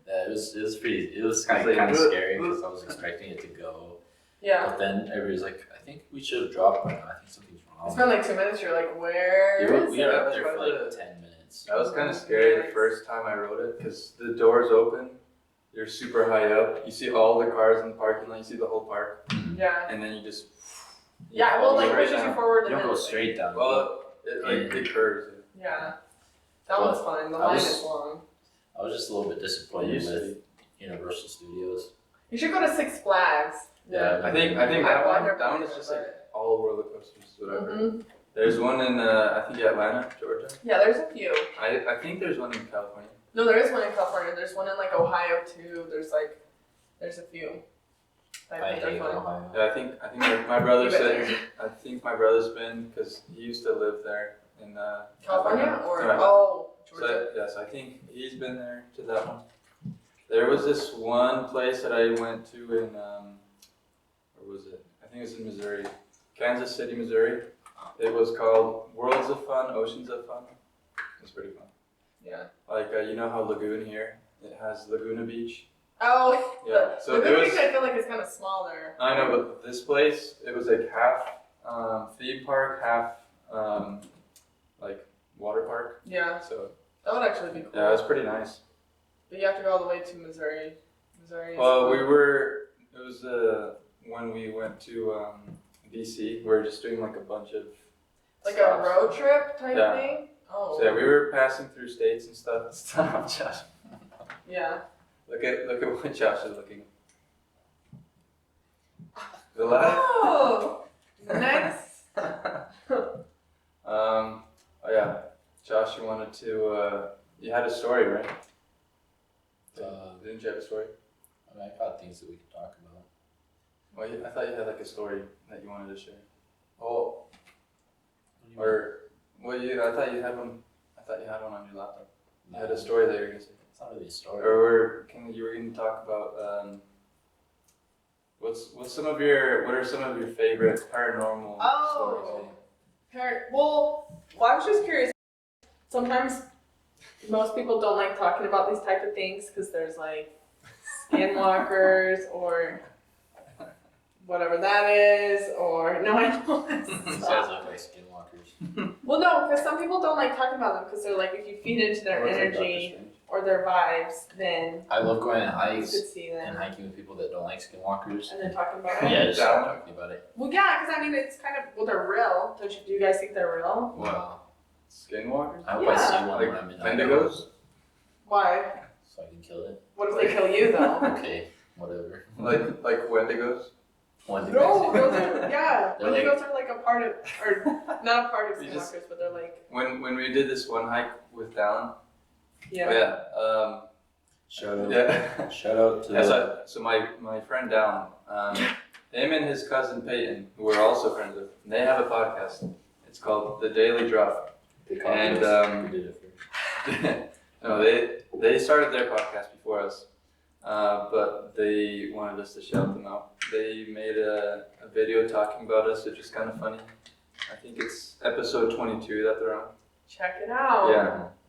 Yeah, it was kind It's like, of "Look, scary look." because I was expecting it to go, Yeah, but then everybody's like, I think we should have dropped by now. I think something's wrong. it's been like 2 minutes. You're like, where is We were it? up there for like That's 10 minutes. That was kind of scary the first time I rode it because the doors open, you're super high up, you see all the cars in the parking lot, you see the whole park, Yeah, and then you just. yeah. Well, like Straight pushes you down. forward You and don't then go it's like- straight down. Well, it curves. Yeah, that Well, one's fun. The I line was- is long. I was just a little bit disappointed Used to with Universal Studios. You should go to Six Flags. Yeah, I think I've that wondered one about is it, just like all roller coasters, whatever. Mhm. There's one in I think Atlanta, Georgia. Yeah, there's a few. I think there's one in California. No, there is one in California. There's one in like Ohio too. There's a few. I I think they're hate fun. Ohio. Yeah, I think my brother You bet said. I think my brother's been because he used to live there in California or Atlanta. Georgia. So yes, I think he's been there to that one. There was this one place that I went to in where was it? I think it was in Missouri, Kansas City, Missouri. It was called Worlds of Fun, Oceans of Fun. It was pretty fun. Yeah. Like you know how Lagoon here, it has Laguna Beach. Oh, Yeah. So the it good was. thing I feel like it's kind of smaller. I know, but this place, it was like half theme park, half like water park. Yeah, So that would actually be cool. yeah, it was pretty nice. But you have to go all the way to Missouri. Missouri. Well, we were. It was when we went to BC. We were just doing like a bunch of like stops. a road trip type Yeah. thing. Oh. So yeah, we were passing through states and stuff. Stop, Josh. Yeah. Look at what Josh is looking. The last. Oh, nice. Oh yeah, Josh, you wanted to. You had a story, right? Didn't you have a story? I mean, I got things that we could talk about. Well, I thought you had like a story that you wanted to share. Oh. Or well, I thought you had one. I thought you had one on your laptop. You had a No, story that you were gonna say. it's not really a story. You were gonna talk about what are some of your favorite paranormal stories? Well, I was just curious. Sometimes most people don't like talking about these type of things because there's like skinwalkers or whatever that is, or no, I know. These guys look like skinwalkers. Well, no, because some people don't like talking about them because they're like, if you feed into their Looks like energy Doctor Strange. or their vibes, then I love going on you hikes could see and them. hiking with people that don't like skinwalkers. And then talking about it. Yeah, just Yeah. start talking about it. Well, yeah, because I mean, it's kind of, well, they're real. Do you guys think they're real? Wow. Skinwalkers? I hope I see one Like when I'm in Idaho, Wendigos? Why? so I can kill it. What if they kill you, though? Okay, whatever. Like Wendigos? One No, those are, yeah. They're Wendigos are like a part of, or not a part of We just- skinwalkers, but they're like, When we did this one hike with Dallin. yeah. Shout out. Yeah. Shout out to. Yeah, so my friend Dallin, him and his cousin Peyton, who we're also friends with, they have a podcast. It's called The Daily Drop. And we did it first. no, they started their podcast before us, but they wanted us to shout them out. They made a video talking about us, which is kind of funny. I think it's episode 22 that they're on. Check it out.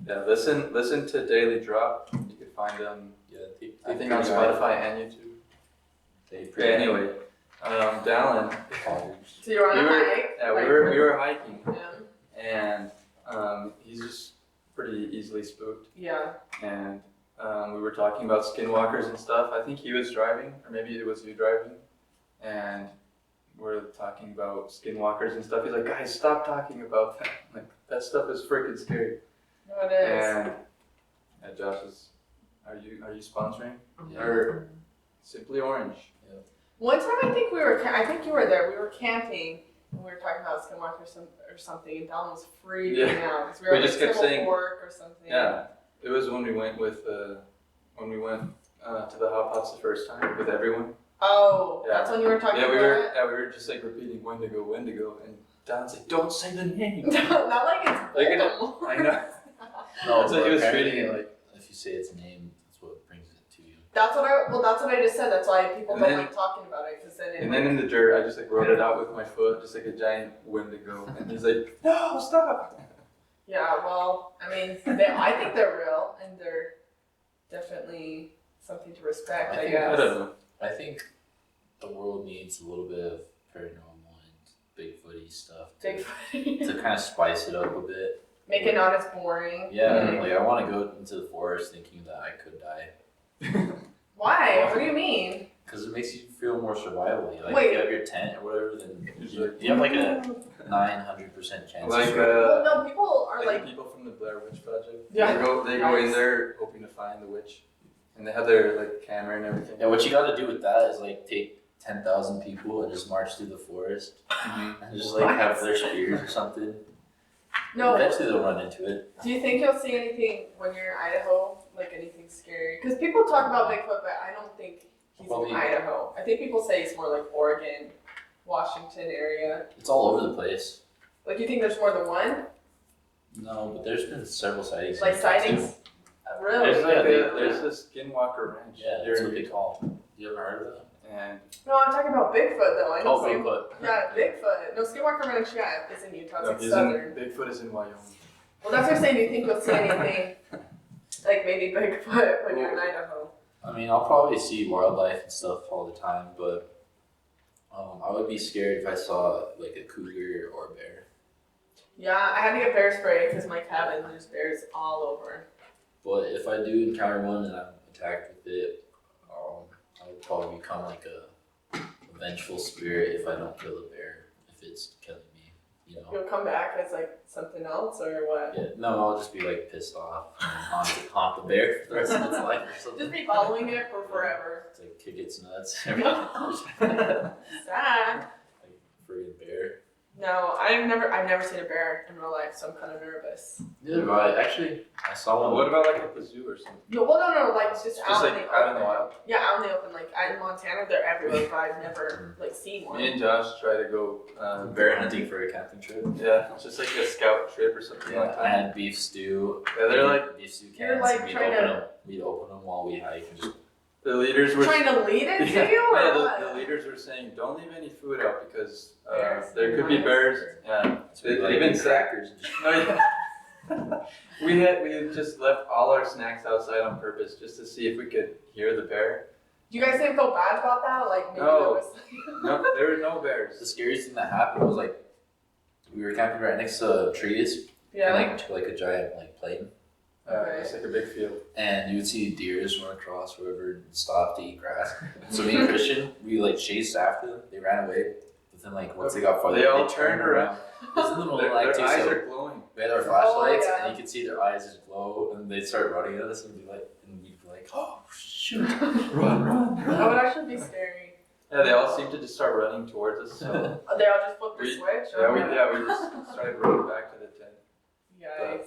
Yeah. Listen to Daily Drop. You can find them. Yeah, I think on Spotify and YouTube. They Okay, anyway, Dallin. So you're on a hike. Yeah, like, we were hiking, Yeah. and he's just pretty easily spooked. Yeah. And we were talking about skinwalkers and stuff. I think he was driving, or maybe it was you driving, and we're talking about skinwalkers and stuff. He's like, guys, stop talking about that. Like, that stuff is freaking scary. No, it is. And Josh is, are you sponsoring? Yeah. Or Simply Orange? One time I think I think you were there. We were camping and we were talking about skinwalkers or something, and Dallin was freaking out because we were We at just kept saying- Fork or something. Yeah, it was when we went to the hot pots the first time with everyone. Oh, Yeah. that's when you were talking Yeah, we about were just like repeating Wendigo, and Don's like, don't say the name. it? Not like it's Like Voldemort. I know. No, That's what he was treating it like. If you say its name, that's what brings it to you. That's what I just said. That's why people And don't then- like talking about it because then it. And then in the dirt, I just like wrote it out with my foot, just like a giant Wendigo, and he's like, no, stop. Yeah, well, I mean, I think they're real and they're definitely something to respect. I I guess. I don't know. I think the world needs a little bit of paranormal and Bigfooty stuff to kind of spice it up a bit. Make it not as boring. Yeah, like I want to go into the forest thinking that I could die. Why? What do you mean? Because it makes you feel more survivable. Like Wait. if you have your tent or whatever, then you have like a 900% chance. Like of Well, no, people are like like, the people from the Blair Witch Project. Yeah. They go in Nice. there hoping to find the witch, and they have their like camera and everything. Yeah, what you got to do with that is like take 10,000 people and just march through the forest Mhm. and just like have their spears or something. no. Eventually they'll run into it. Do you think you'll see anything when you're in Idaho? Like anything scary? Because people talk about Bigfoot, but I don't think he's Probably- in Idaho. I think people say it's more like Oregon, Washington area. It's all over the place. Like, you think there's more than one? No, but there's been several sightings. Like in Utah, too. sightings? Really? There's like Yeah, there's this Skinwalker Ranch. Yeah, here that's in what they Utah. call. You ever heard of that? And No, I'm talking about Bigfoot though. I know Oh, Bigfoot. Yeah, Bigfoot. No, Skinwalker Ranch, yeah, is in Utah. It's no, like southern. Bigfoot is in Wyoming. Well, that's what I'm saying. Do you think you'll see anything like maybe Bigfoot when you're in Idaho? I mean, I'll probably see wildlife and stuff all the time, but I would be scared if I saw like a cougar or a bear. Yeah, I had to get bear spray because my cabin there's bears all over. But if I do encounter one and I'm attacked with it, I would probably become like a vengeful spirit if I don't kill the bear, if it's killing me, you know. You'll come back as like something else or what? Yeah, no, I'll just be like pissed off and haunt the bear for the rest of its life or something. Just be following it for forever. It's like kick its nuts. Sad. Like friggin' bear. No, I've never seen a bear in real life, so I'm kind of nervous. Neither have I. Actually, I saw one. What about like at the zoo or something? No, well, no, like just out like in the out in open. the wild. Yeah, out in the open. Like in Montana, they're everywhere, but I've never like seen one. Me and Josh try to go Bear hunting for a camping trip. Yeah, just like a scout trip or something like I that. had beef stew. Yeah, they're like beef stew You're, cans. like, and trying to- we'd open them while we hike and just. the leaders were Trying to lead it to you, or yeah, what? the leaders were saying don't leave any food out because Bears. there could be bears. Yeah, So we like even eat said crackers. And just, no, yeah. we had just left all our snacks outside on purpose just to see if we could hear the bear. Do you guys didn't feel bad about that? Like maybe No. there was. No, there were no the bears. scariest thing that happened was like we were camping right next to trees Yeah. and like a giant like plain, It's like a big field. and you would see deers run across wherever and stop to eat grass. So me and Christian, we like chased after them. They ran away, but then like once they got farther, They all turned around. This is the middle of the Their night too, eyes so are glowing. we had our flashlights, yeah. and you could see their eyes just glow, and they'd start running at us, and we'd be like, oh shoot, run. That would actually be scary. Yeah, they all seemed to just start running towards us. So They all just flipped the We- switch. yeah, Or we just started running back to the tent. Yikes.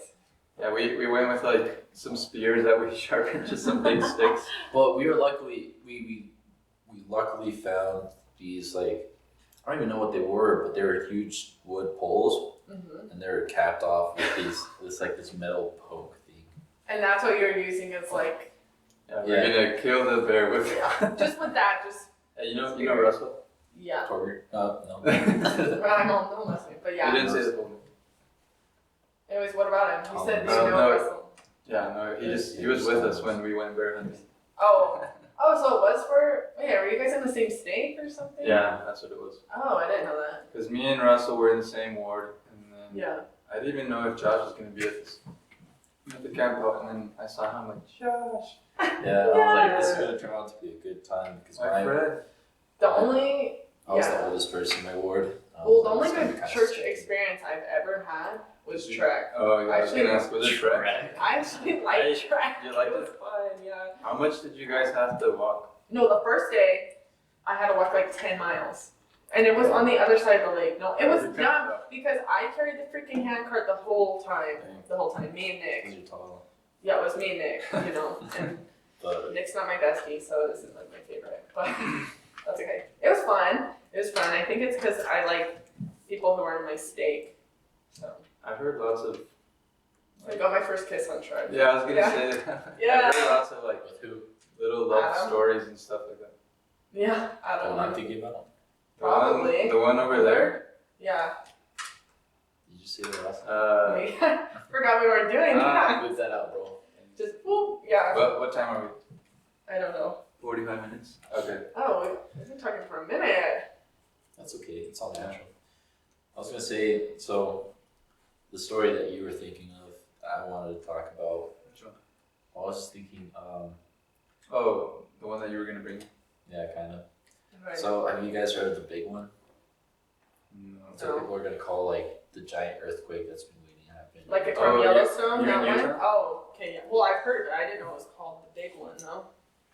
Yeah, we went with like some spears that we sharpened, just some big sticks. But we were luckily we luckily found these like I don't even know what they were, but they were huge wood poles, Mm-hmm. and they were capped off with this metal poke thing. And that's what you're using as like, Yeah, we're gonna kill the bear with. just with that, just Hey, you know Russell? yeah. Torger? No. Well, I don't listen, but You yeah. didn't say the full name. Anyways, what about him? You said you Oh, know no. Russell. Yeah, no, he was with us when we went bear hunting. Oh, so it was for. Yeah, were you guys in the same state or something? Yeah, that's what it was. Oh, I didn't know that. Because me and Russell were in the same ward, and then Yeah. I didn't even know if Josh was gonna be at the camp out, and then I saw him like Josh, Yeah, I was like, this is gonna turn out to be a good time because my friend. The only I was yeah. the oldest person in my ward. Well, the only So it's good kinda church scary. experience I've ever had was trek. Oh, yeah, I was Actually, gonna ask, was it trek? I actually liked trek. You liked It was it? fun, yeah. How much did you guys have to walk? No, the first day, I had to walk like 10 miles. And it was on the other side of the lake. No, it was You camped dumb out. because I carried the freaking handcart the whole time. Dang. The whole time. Me and Nick. Because you're tall. Yeah, it was me and Nick, you know. And But Nick's not my bestie, so this is like my favorite. But that's okay. It was fun. It was fun. I think it's because I like people who are in my stake. So I've heard lots of. I got my first kiss on Trek. Yeah, I was gonna Yeah. say that. Yeah. I've heard lots of like with who? little love Adam. stories and stuff like that. Yeah, I The don't one I'm know. thinking about? Probably. The one over there. Yeah. Did you say the last? We forgot we weren't doing that. Whip that out, bro. Just whoop. Yeah. What time are we? I don't know. 45 minutes. Okay. Oh, we've been talking for a minute. That's okay. It's all natural. I was gonna say, so the story that you were thinking of, I wanted to talk about. Which one? I was thinking, Oh, the one that you were gonna bring. yeah, kind of. Right. So, have you guys heard of the big one? No. So people are gonna call like the giant earthquake that's been waiting to happen. Like it Oh, from you're- Yellowstone, you're that in one? Utah? Oh, okay, yeah. Well, I've heard of it. I didn't know it was called the big one, though.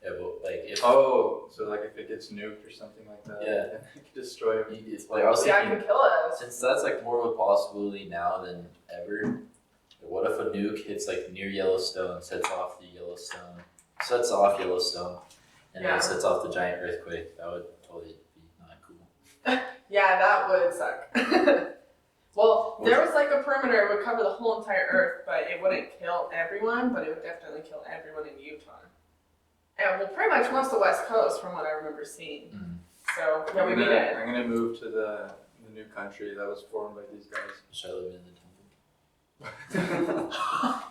Yeah, but like if Oh, so like if it gets nuked or something like that. Yeah. It could destroy everything. it's like I was Yeah, I thinking, could kill it. since that's like more of a possibility now than ever, what if a nuke hits like near Yellowstone, sets off Yellowstone, and then Yeah. it sets off the giant earthquake? That would totally be not cool. Yeah, that would suck. Well, there was like a perimeter, it would cover the whole entire Earth, but it wouldn't kill everyone, but it would definitely kill everyone in Utah. And well, pretty much most of the West Coast, from what I remember seeing. Mhm. So, yeah, we I'm need gonna, it. I'm gonna move to the new country that was formed by these guys. Should I live in the temple?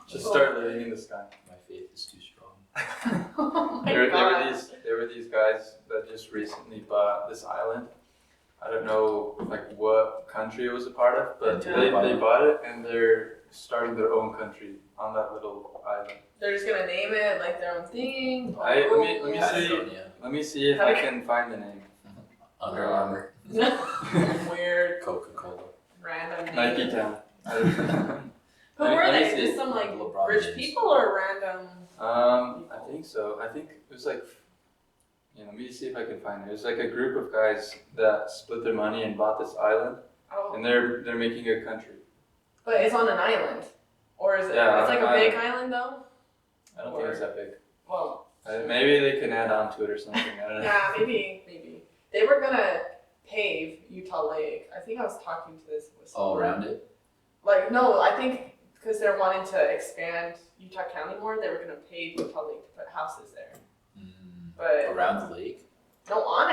Just start living in the sky. My faith is too strong. Oh my There god. were these guys that just recently bought this island. I don't know like what country it was a part of, but Yeah. they bought it and they're starting their own country on that little island. They're just gonna name it like their own thing. Let me see. Patagonia. Let me see if I can find the name. Under Armour. Weird, Coca-Cola. random name. Nike Town. I don't know. Who Let me- were let me they? see. Just some like LeBron rich James. people or random? I think so. I think it was like, let me see if I can find it. It was like a group of guys that split their money and bought this island, Oh, and they're making a country. but it's on an island, or is it? Yeah, it's like on a an big island though. I don't think it's that big. Well, Maybe they can add on to it or something. I don't know. yeah, maybe they were gonna pave Utah Lake. I think I was talking to this with All someone. around it. Like no, I think because they're wanting to expand Utah County more, they were gonna pave Utah Lake to put houses there. But Around the lake. no, on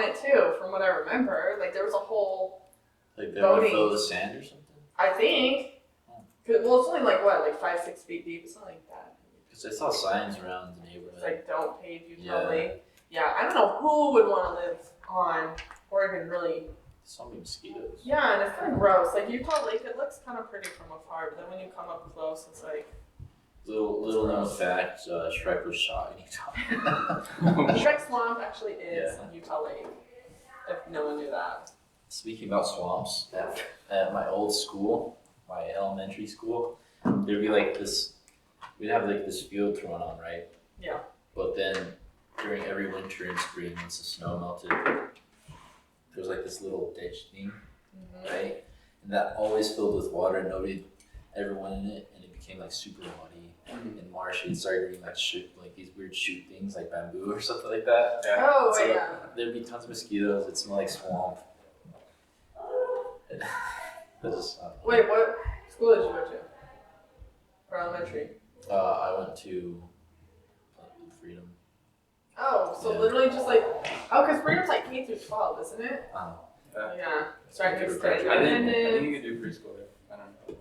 it too. From what I remember, like there was a whole. Like they Boating. would fill the sand or something. I think. Well, it's only like what, like 5-6 feet deep. It's not like that. Because I saw signs around the It's neighborhood. like don't pave Utah Yeah. Lake. Yeah, I don't know who would want to live on or even really. So many mosquitoes. Yeah, and it's kind of gross. Like Utah Lake, it looks kind of pretty from afar, but then when you come up close, it's like. Little known fact, Shrek was shot in Utah. Shrek Swamp actually is Yeah. Utah Lake. If no one knew that. Speaking about swamps, at my old school, my elementary school, there'd be like this, we'd have like this field thrown on, right? Yeah. But then during every winter and spring, once the snow melted, there was like this little ditch thing, right? And that always filled with water and nobody ever went in it, and it became like super muddy and marshy. It started getting like these weird shoot things like bamboo or something like that. Yeah. Oh, So wait, yeah. there'd be tons of mosquitoes. It'd smell like swamp. Wait, what school did you go to? For elementary? I went to Freedom. Oh, so Yeah. literally just like, because Freedom's like K through 12, isn't it? Yeah. Starting to extend I think independent. you could do preschool there. I don't know.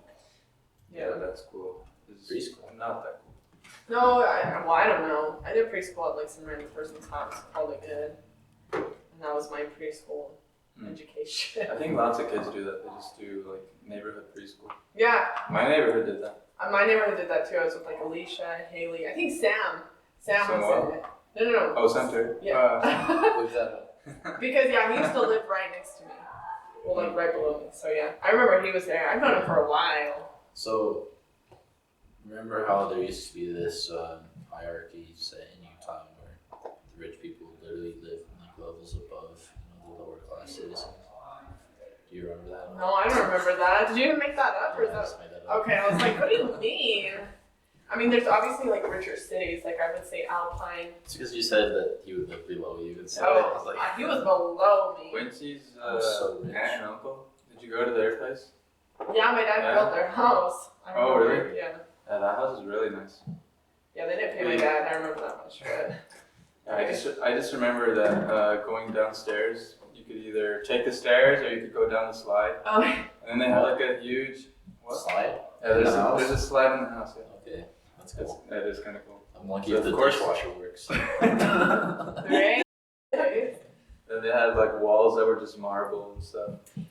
Yeah. That's cool. Preschool? Not that cool. No, I don't know. I did preschool at like some random person's house. Called it good. And that was my preschool education. I think lots of kids do that. They just do like neighborhood preschool. Yeah, My neighborhood did that. my neighborhood did that too. I was with like Alicia, Haley. I think Sam. Sam Sam was in it. No. Oh, center. Yeah. What's that? Because yeah, he used to live right next to me. Well, like right below me. So yeah, I remember he was there. I've known him for a while. So, remember how there used to be this hierarchy set in Utah where the rich people literally live in like levels above, the lower class citizens? Do you remember that? No, I don't remember that. Did you even make that up, or is I that? just made that up. Okay, I was like, what do you mean? I mean, there's obviously like richer cities. Like I would say Alpine. It's because you said that he would live below you. And so I Oh, was like, he was below me. Quincy's I'm so rich. aunt and uncle. Did you go to their place? Yeah, my dad Yeah. built their house. I Oh, remember. really? Yeah. Yeah, that house is really nice. Yeah, they didn't pay my dad. I remember that much. But I just remember that going downstairs, you could either take the stairs or you could go down the slide. oh, And then they had like a huge slide? Yeah, In the house? there's a slide in the house. Yeah, Okay, that's cool. that is kind of cool. I'm lucky So if the of course- dishwasher works. right? Then they had like walls that were just marble and stuff.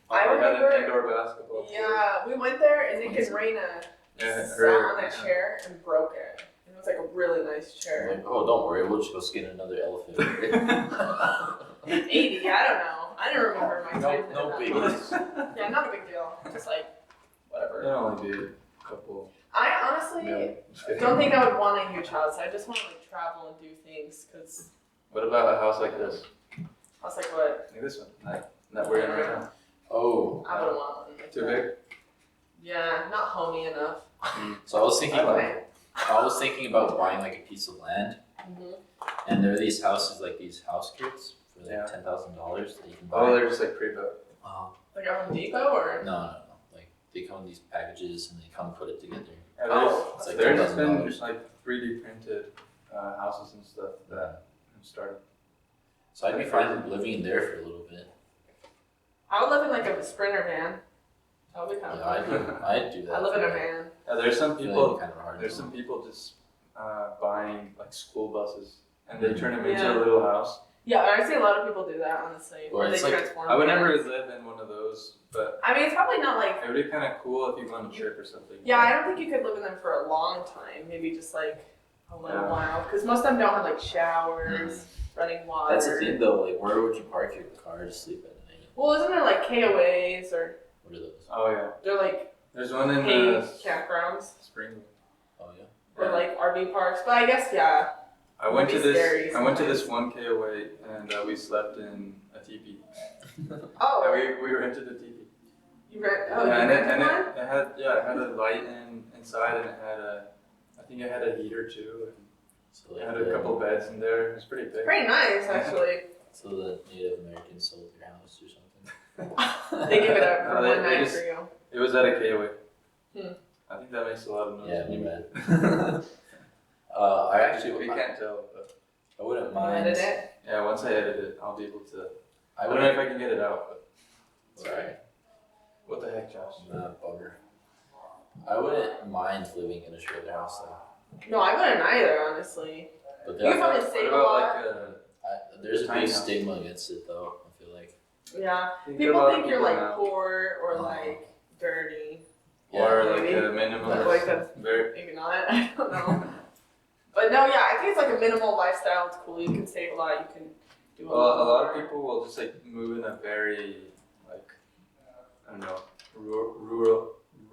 I They had remember- an indoor basketball. court. Yeah, we went there and Nick and Raina Yeah, sat her- on a chair and broke it. It was like a really nice chair. Like, oh, don't worry, we'll just go skin another elephant. 80, I don't know. I don't remember my time. No there. biggies. Yeah, not a big deal. Just like whatever. It'd only be a couple. I honestly Yeah, just kidding. don't think I would want a huge house. I just want to like travel and do things because What about a house like this? I was like, what? Like this one, that we're in right now. Oh, I wouldn't want one. Like Too that. big? Yeah, not homey enough. so I was thinking I about like buying like a piece of land, Mm-hmm. and there are these houses, like these house kits for like Yeah. $10,000 that you can buy. Oh, they're just like pre-built. Like a Home Depot or? No. Like they come in these packages and they come put it together. Yeah, Oh, It's like there's been $10,000. like 3D printed houses and stuff that have started. So I'd be fine living there for a little bit. I would live in like a Sprinter van. That would be kind Yeah, of fun. I'd do that. I live in a van. Yeah, there's some I feel like people. it'd be kind of hard. There's though. some people just buying like school buses and they turn them into Yeah. a little house. Yeah, I see a lot of people do that, honestly. Well, Or they it's like- transform. I would never vans. live in one of those, but I mean, it's probably not like. it would be kind of cool if you went on a trip or something. Yeah, I don't think you could live in them for a long time. Maybe just like a little while, because most of them don't have like showers, running water. That's the thing though. Like, where would you park your car to sleep at night? Well, isn't there like KOAs or What are those? Oh yeah. they're like There's one in paid campgrounds Spring. Oh yeah. or like RV parks? But I guess yeah. I went to That'd be this. scary I went to sometimes. this one KOA and we slept in a teepee. Oh, And we rented a teepee. you rent? Oh, Yeah, you and rented one? it had a light inside and it had I think it had a heater too. So And like it had a couple beds in there. It was pretty big. Pretty nice, actually. So the Native Americans sold your house or something. They give it up for No, one they night just- for you. It was at a KOA. Hmm. I think that makes a lot of noise. Yeah, when you me make bad. it. I actually we can't tell, but I wouldn't You mind. edit it? yeah, once I edit it, I'll be able to. I I don't know if wouldn't. I can get it out, but Sorry. what the heck, Josh? Nah, bugger. I wouldn't mind living in a trailer house though. No, I wouldn't either, honestly. But You there, could probably What save a about lot. like there's a tiny big house. stigma against it though. I feel like. Yeah. a People lot of think you're people like now. poor or Oh. like dirty. or like maybe. a But minimalist. like that's Very. maybe not. I don't know. But no, yeah, I think it's like a minimal lifestyle. It's cool. You can save a lot. You can do Well, a lot of more. people will just like move in a very like I don't know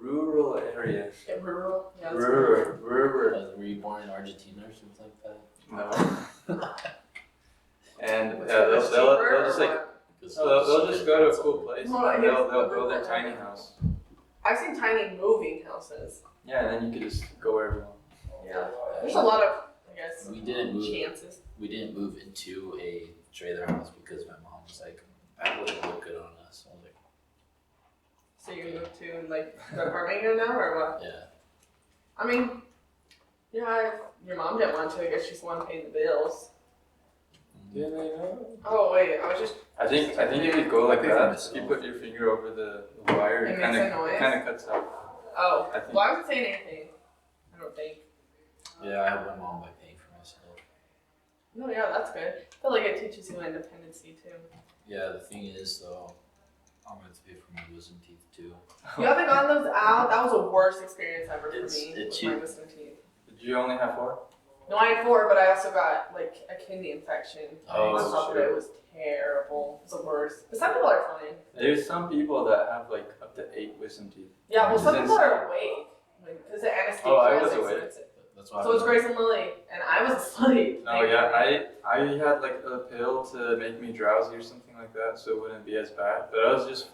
rural area. Yeah, rural. Yeah, that's Rural. Were you born in Argentina or something like that? No. And Was yeah, it much they'll cheaper just or like what? Because they'll just go to a cool place. Well, I And guess they'll the build their rural tiny area. house. I've seen tiny moving houses. Yeah, and then you could just go wherever you want. Yeah. There's a lot of, I guess, We didn't move. chances. We didn't move into a trailer house because my mom was like, "That wouldn't look good on us." I was like, So you moved to like the apartment you're in now, or what? "Yeah." I mean, yeah, if your mom didn't want to. I guess she's the one paying the bills. Yeah, they know. Oh wait, I was just. I think if you go like I pay for that, myself. you put your finger over the wire, It it makes a noise? kind of cuts out. Oh, I think- well, I wasn't saying anything. I don't think. Yeah, I help my mom by paying for myself. No, yeah, that's good. I feel like it teaches you independency too. Yeah, the thing is though, I'm gonna have to pay for my wisdom teeth too. You haven't gotten those out? That was the worst experience ever for It's- me it's with my cheap. wisdom teeth. Did you only have 4? No, I had 4, but I also got like a kidney infection. Oh, On top of shit. it, it was terrible. It was the worst. But some people are fine. There's some people that have like up to 8 wisdom teeth. Yeah, well, Which some is people are awake because the anesthesia Oh, I is was awake. expensive. That's why. So it was Grace and Lily, and I was asleep. Oh yeah, I had like a pill to make me drowsy or something like that, so it wouldn't be as bad. But I was just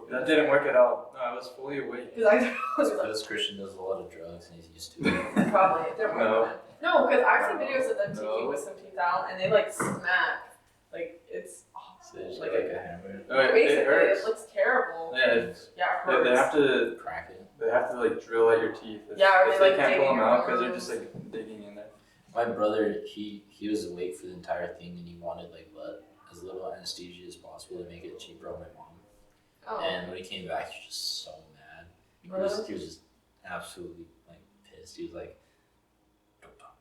that didn't work at all. No, I was fully awake. Because I was Because Christian does a lot of drugs and he's used to it. probably it didn't work. No. for them. No, because I've seen videos of them No. taking wisdom teeth out, and they like smack. Like it's So it's Like like a- a hammer, No, it basically hurts. it looks terrible. Yeah, Yeah, it they hurts. have to crack it. like drill at your teeth. Yeah, or if they, they like, can't dig pull in them your out because they're bones. just like digging in there. My brother, he was awake for the entire thing and he wanted like as little anesthesia as possible to make it cheaper on my mom. Oh, And when he came back, he was just so mad. really? He was just absolutely like pissed. He was like, "Don't talk."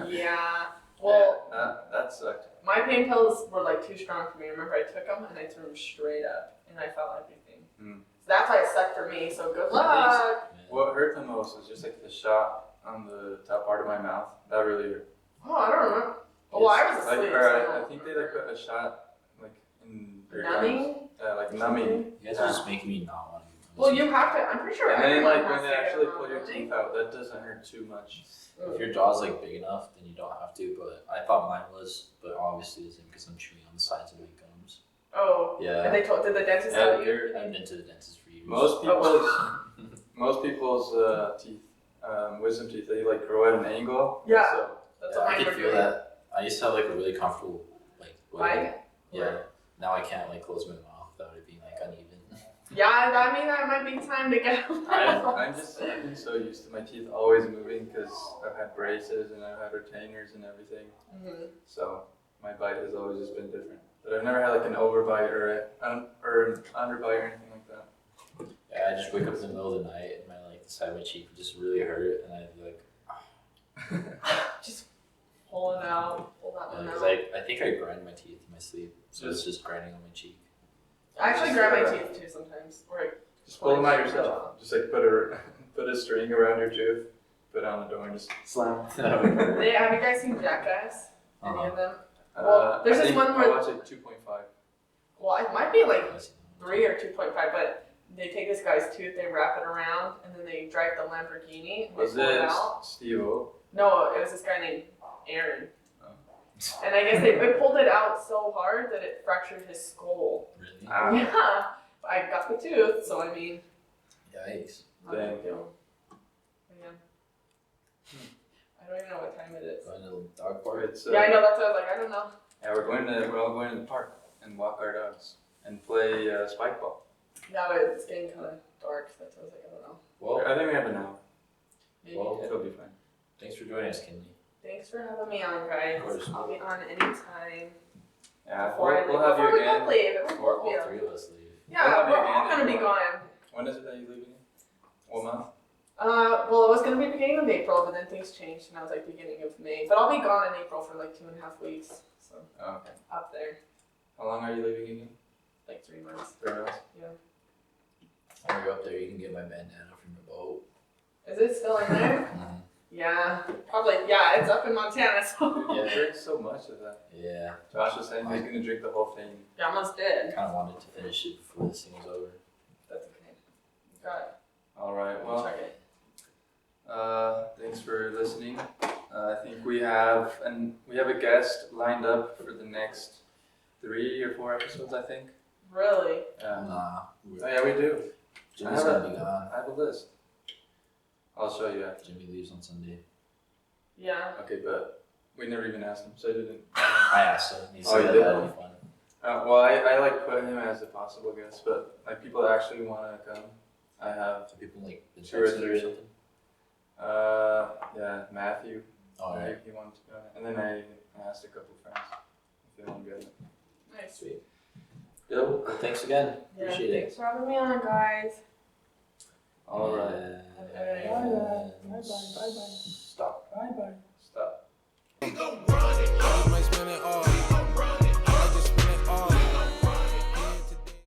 Yeah. Well, Yeah, that sucked. my pain pills were like too strong for me. I remember I took them and I threw them straight up, and I felt everything. Hmm. So that's why it sucked for me. So good I luck. Man. What hurt the most was just like the shot on the top part of my mouth. That really hurt. Oh, I don't remember. Well, I was Like, asleep. I think they like put a shot like in so. your Numbing. gums. Yeah, like numbing. You guys are just making me not want to. Well, you have to. I'm pretty sure. And then everyone like has when to they get actually them pull out, your don't they? teeth out, that doesn't hurt too much. If your jaw's like big enough, then you don't have to. But I thought mine was, but obviously isn't because I'm chewing on the sides of my gums. Oh. Yeah. And did the dentist Yeah, tell you? you're- I've been to the dentist for years. Most people's teeth, wisdom teeth, they like grow at an angle. Yeah. So That's Yeah, what I mine could were feel doing. that. I used to have like a really comfortable like way. Right? Yeah. Now I can't like close my mouth without it being like uneven. Yeah, I mean that might be time to get them out. I've been so used to my teeth always moving because I've had braces and I've had retainers and everything. Mhm. So my bite has always just been different. But I've never had like an overbite or an underbite or anything like that. just wake up in the middle of the night and my like the side of my cheek would just really hurt, and I'd be like, Just pull it out, pull that one because out. I think I grind my teeth in my sleep, so it's just grinding on my cheek. I actually grind my teeth too sometimes. Or Just pull them out yourself. Just like put a string around your tooth, put it on the door, and just slam. That would hurt. Have you guys seen Jackass? Any Uh-huh. of them? Well, there's I this think one where- I watched it 2.5. Well, it might be like I've seen that. 3 or 2.5, but they take this guy's tooth, they wrap it around, and then they drive the Lamborghini and they Was pull it it out. Steve-O? No, it was this guy named Aaron. Oh. And I guess they pulled it out so hard that it fractured his skull. Really? Ah. Yeah, I got the tooth, so I mean, Yikes. not a Dang. big deal. But yeah. I don't even know what time it is. Going to the dog park. It's, Yeah, I know, that's what I was like, I don't know. Yeah, we're all going to the park and walk our dogs and play spike ball. Now it's getting kind of dark, that's what I was like, I don't know. Well, I think we have an hour. Maybe. Well, It'll be fine. thanks for joining us, Kinlee. Thanks for having me on, guys. Of course. I'll be on anytime. Yeah, Before I we'll leave. have Before you we again. both leave. It Or will be all three of us leave. Yeah, We'll have you we're all again gonna be in- gone. When is it that you leave again? What month? Well, it was gonna be beginning of April, but then things changed, and I was like beginning of May. But I'll be gone in April for like 2.5 weeks, so Oh, okay. up there, How long are you leaving again? like 3 months. 3 months? When you're up there, you can get my bandana from the boat. Is it still in there? Mhm. Yeah, probably. Yeah, it's up in Montana, so Yeah, drink so much of that. Yeah. Josh was saying he's gonna drink the whole thing. you almost I did. kind of wanted to finish it before this thing was over. That's okay. You got it. All right. We'll Well, check it. thanks for listening. I think we have a guest lined up for the next 3 or 4 episodes. I think. Really? Nah. Oh, yeah, we do. Jimmy's gonna be gone. I have a list. I'll show you after. Jimmy leaves on Sunday. Yeah. Okay, but we never even asked him, so I didn't. I asked him. He Oh, said you that did? that'd be fun. Well, I like put him as a possible guest, but like people that actually want to come, I have. So people like the 2 or text you 3. or something. Yeah, Matthew. Oh, yeah. He wanted to go, and then I asked a couple friends if they want to go. Nice. Sweet. Yep. Well, thanks again. Yeah, Appreciate it. thanks for having me on, guys. All right. And- Bye-bye. Bye-bye. Bye-bye. Stop. Bye bye.